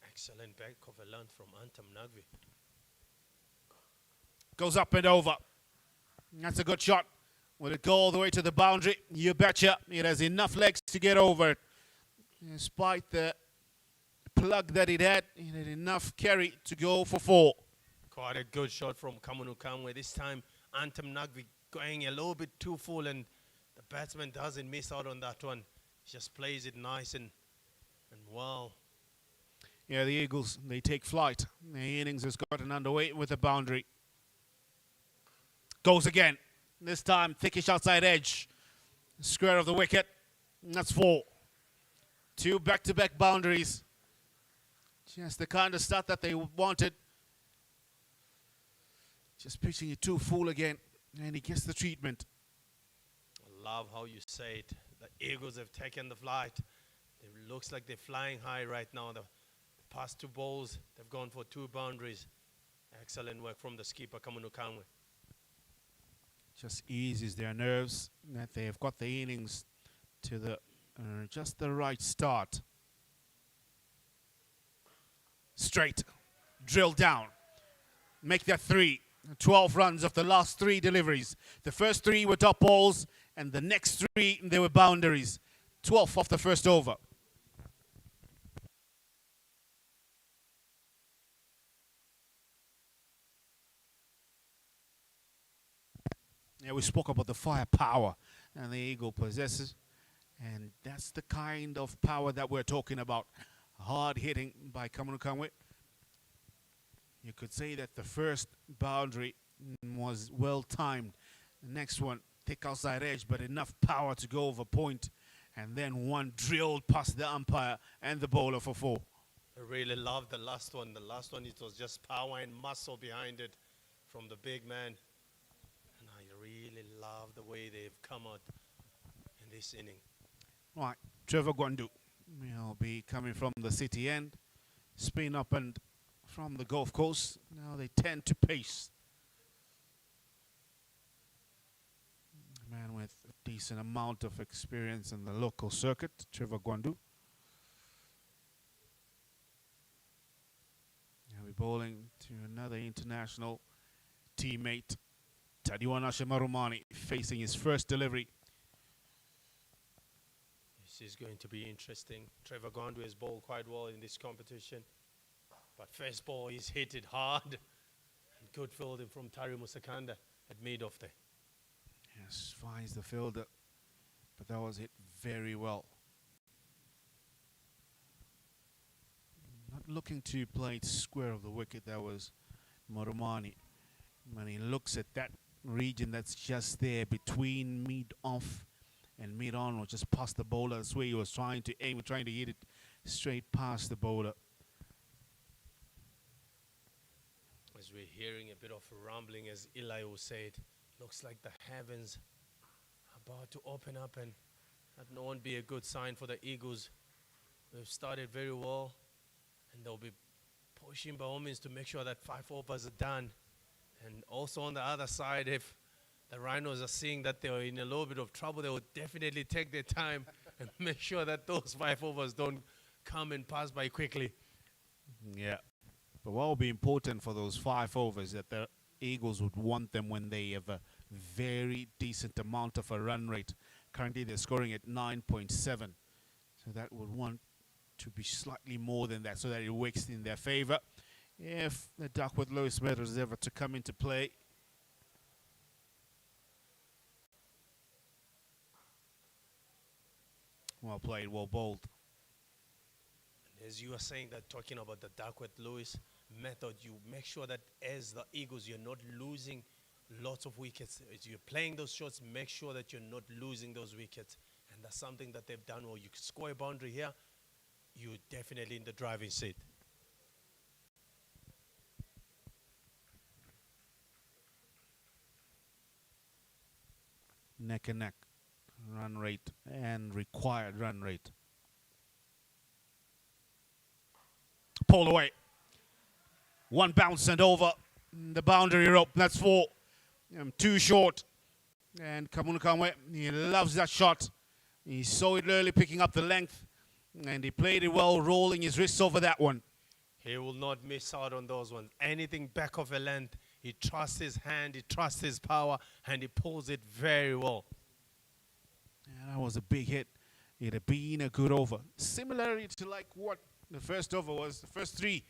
Excellent back of a length from Antam Nagvi. Goes up and over. That's a good shot. Will it go all the way to the boundary? You betcha. It has enough legs to get over it. Despite the plug that it had enough carry to go for 4. Quite a good shot from Kamunu Kamwe. This time, Antam Nagvi going a little bit too full, and the batsman doesn't miss out on that one. He just plays it nice and well. Yeah, the Eagles, they take flight. The innings has gotten underway with a boundary. Goes again. This time, thickish outside edge. Square of the wicket. That's 4. 2 back-to-back boundaries. Just the kind of start that they wanted. Just pitching it too full again. And he gets the treatment. I love how you say it. The Eagles have taken the flight. It looks like they're flying high right now. The past 2 balls, they've gone for 2 boundaries. Excellent work from the skipper, Kamunukamwe. Just eases their nerves that they have got the innings to the just the right start. Straight, drill down, make that 3. 12 runs of the last 3 deliveries. The first 3 were top balls, and the next 3 they were boundaries. 12 off the first over. Yeah, we spoke about the firepower and the Eagle possesses, and that's the kind of power that we're talking about. Hard hitting by Kamunukamwe. You could say that the first boundary was well timed. The next one, thick outside edge, but enough power to go over point. And then one drilled past the umpire and the bowler for 4. I really loved the last one. The last one, it was just power and muscle behind it from the big man. And I really love the way they've come out in this inning. Right, Trevor Gwandu. He'll be coming from the city end. Spin up and from the golf course. Now they tend to pace. A man with a decent amount of experience in the local circuit, Trevor Gwandu. He'll be bowling to another international teammate, Tadiwanashe Marumani, facing his first delivery. This is going to be interesting. Trevor Gwandu has bowled quite well in this competition. But first ball, he's hit it hard. And good fielding from Tari Musakanda at mid-off there. Yes, finds the fielder, but that was hit very well. Not looking to play it square of the wicket, that was Marumani. When he looks at that region that's just there between mid-off and mid-on, or just past the bowler, that's where he was trying to aim, trying to hit it straight past the bowler. As we're hearing a bit of rumbling, as Eli said, looks like the heavens are about to open up, and that won't be a good sign for the Eagles. They've started very well, and they'll be pushing by all means to make sure that 5 overs are done. And also on the other side, if the Rhinos are seeing that they're in a little bit of trouble, they will definitely take their time and make sure that those 5 overs don't come and pass by quickly. Yeah. But what will be important for those 5 overs that the Eagles would want them when they have a very decent amount of a run rate. Currently they're scoring at 9.7. So that would want to be slightly more than that so that it works in their favor. If the Duckworth Lewis method is ever to come into play. Well played, well bowled. As you are saying that, talking about the Duckworth Lewis method, you make sure that as the Eagles, you're not losing lots of wickets. As you're playing those shots, make sure that you're not losing those wickets. And that's something that they've done well. You score a boundary here, you're definitely in the driving seat. Neck and neck run rate and required run rate. Pull away. One bounce and over the boundary rope. That's 4. Too short. And Kamunukamwe, he loves that shot. He saw it early, picking up the length. And he played it well, rolling his wrists over that one. He will not miss out on those ones. Anything back of a length, he trusts his hand, he trusts his power, and he pulls it very well. Yeah, that was a big hit. It had been a good over. Similarly to like what the first over was, the first 3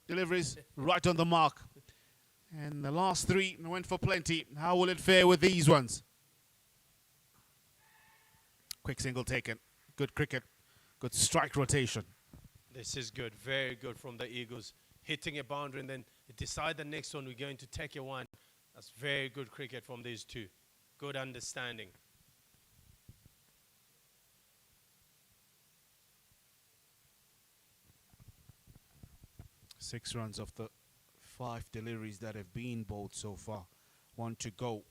deliveries right on the mark. And the last 3 went for plenty. How will it fare with these ones? Quick single taken. Good cricket. Good strike rotation. This is good, very good from the Eagles. Hitting a boundary and then decide the next one, we're going to take a 1. That's very good cricket from these 2. Good understanding. Six runs of the 5 deliveries that have been bowled so far. 1 to go.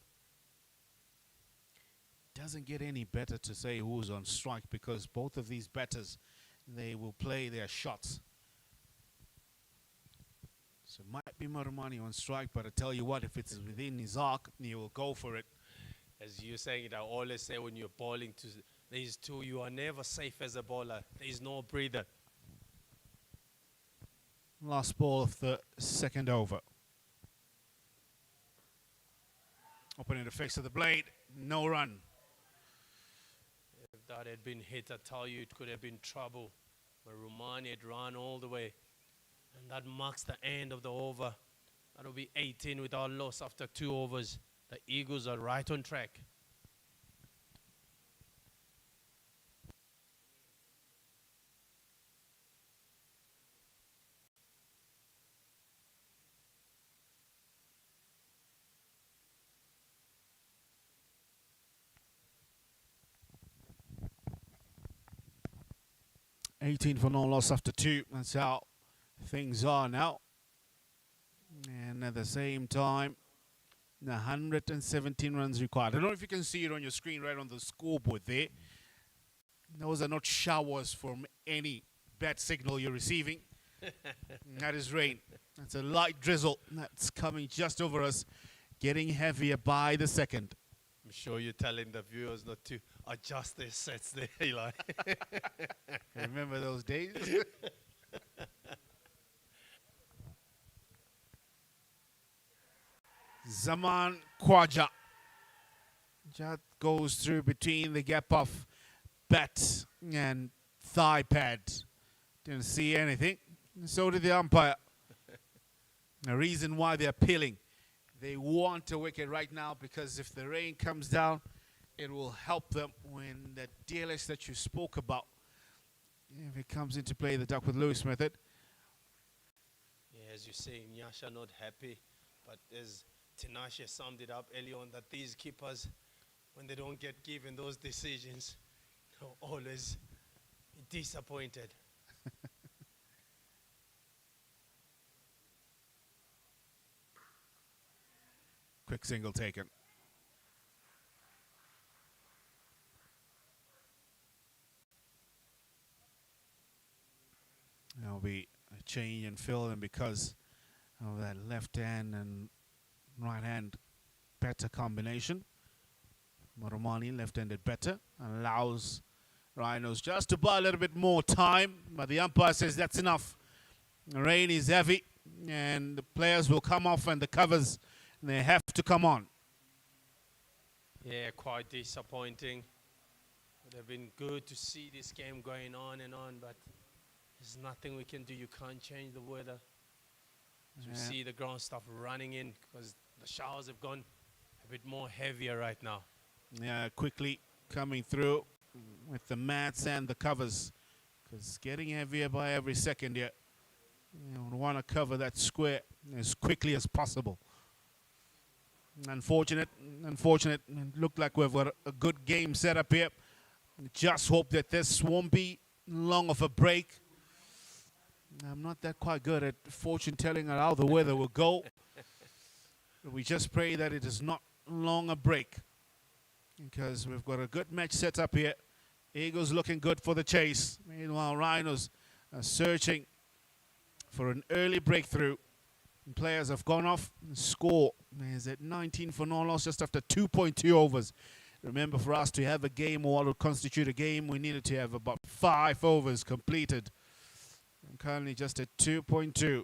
Doesn't get any better to say who's on strike because both of these batters, they will play their shots So it might be Marumani on strike, but I tell you what, if it's within his arc, he will go for it. As you're saying it, I always say when you're bowling to these two, you are never safe as a bowler. There is no breather. Last ball of the second over. Opening the face of the blade, no run. If that had been hit, I tell you, it could have been trouble. But Romani had run all the way. And that marks the end of the over. That will be 18 without loss after 2 overs. The Eagles are right on track. $18 for no loss after 2. That's how things are now. And at the same time, 117 runs required. I don't know if you can see it on your screen right on the scoreboard there. Those are not showers from any bad signal you're receiving. That is rain. That's a light drizzle that's coming just over us, getting heavier by the second. I'm sure you're telling the viewers not to adjust their sets there, Eli. Remember those days? Zaman Kwaja. Just goes through between the gap of bat and thigh pad. Didn't see anything. So did the umpire. The reason why they're appealing. They want a wicket right now because if the rain comes down, it will help them when the DLS that you spoke about, if it comes into play, the duck with Lewis method. Yeah, as you say, Nyasha not happy, but as Tinashe summed it up early on, that these keepers, when they don't get given those decisions, they're always disappointed. Quick single taken. There'll be a change in field, and because of that left hand and right hand better combination, Marumani left-handed better, allows Rhinos just to buy a little bit more time, but the umpire says that's enough. The rain is heavy and the players will come off and the covers, they have to come on. Yeah, quite disappointing. Would have been good to see this game going on and on, but there's nothing we can do. You can't change the weather. As we see the ground stuff running in because the showers have gone a bit more heavier right now. Yeah, quickly coming through with the mats and the covers, because it's getting heavier by every second here. You want to cover that square as quickly as possible. Unfortunate. It looked like we've got a good game set up here. Just hope that this won't be long of a break. I'm not that quite good at fortune telling how the weather will go. We just pray that it is not long a break, because we've got a good match set up here. Eagles looking good for the chase. Meanwhile, Rhinos are searching for an early breakthrough. And players have gone off. The score is at 19 for no loss just after 2.2 overs. Remember, for us to have a game or what would constitute a game, we needed to have about 5 overs completed. I'm currently just at 2.2.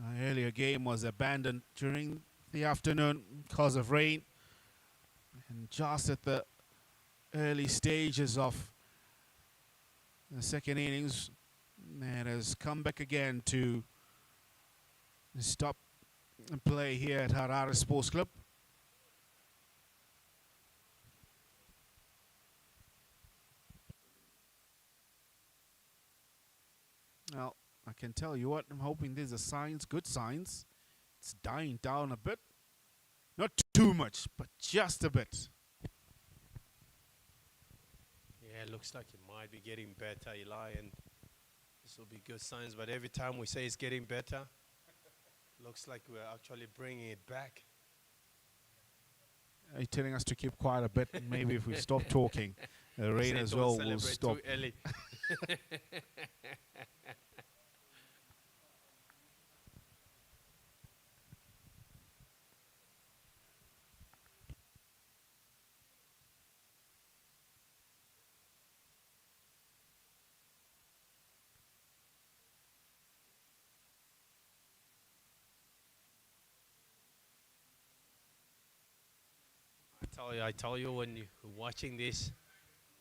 Our earlier game was abandoned during the afternoon because of rain. And just at the early stages of the second innings, it has come back again to stop and play here at Harare Sports Club. Well, I can tell you what, I'm hoping these are signs, good signs. It's dying down a bit. Not too much, but just a bit. Yeah, it looks like it might be getting better, Eli, and this will be good signs. But every time we say it's getting better, looks like we're actually bringing it back. telling us to keep quiet a bit. Maybe if we stop talking, the rain Say as don't well will celebrate stop. too early. I tell you, when you're watching this,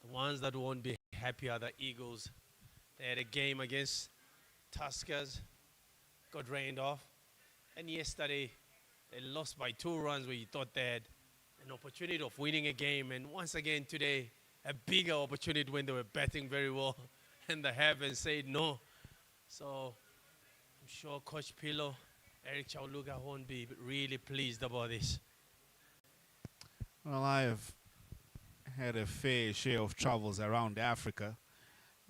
the ones that won't be happy are the Eagles. They had a game against Tuskers, got rained off, and yesterday they lost by 2 runs where you thought they had an opportunity of winning a game, and once again today, a bigger opportunity when they were batting very well, and they haven't said no. So I'm sure Coach Pillow, Eric Chauluga won't be really pleased about this. Well, I have had a fair share of travels around Africa,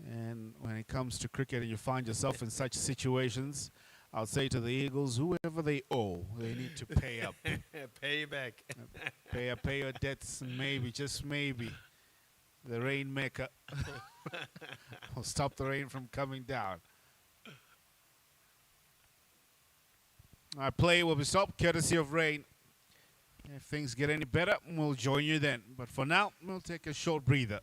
and when it comes to cricket and you find yourself in such situations, I'll say to the Eagles, whoever they owe, they need to pay up. Payback. Pay your debts, and maybe, just maybe, the rainmaker will stop the rain from coming down. Our play will be stopped courtesy of rain. If things get any better, we'll join you then. But for now, we'll take a short breather.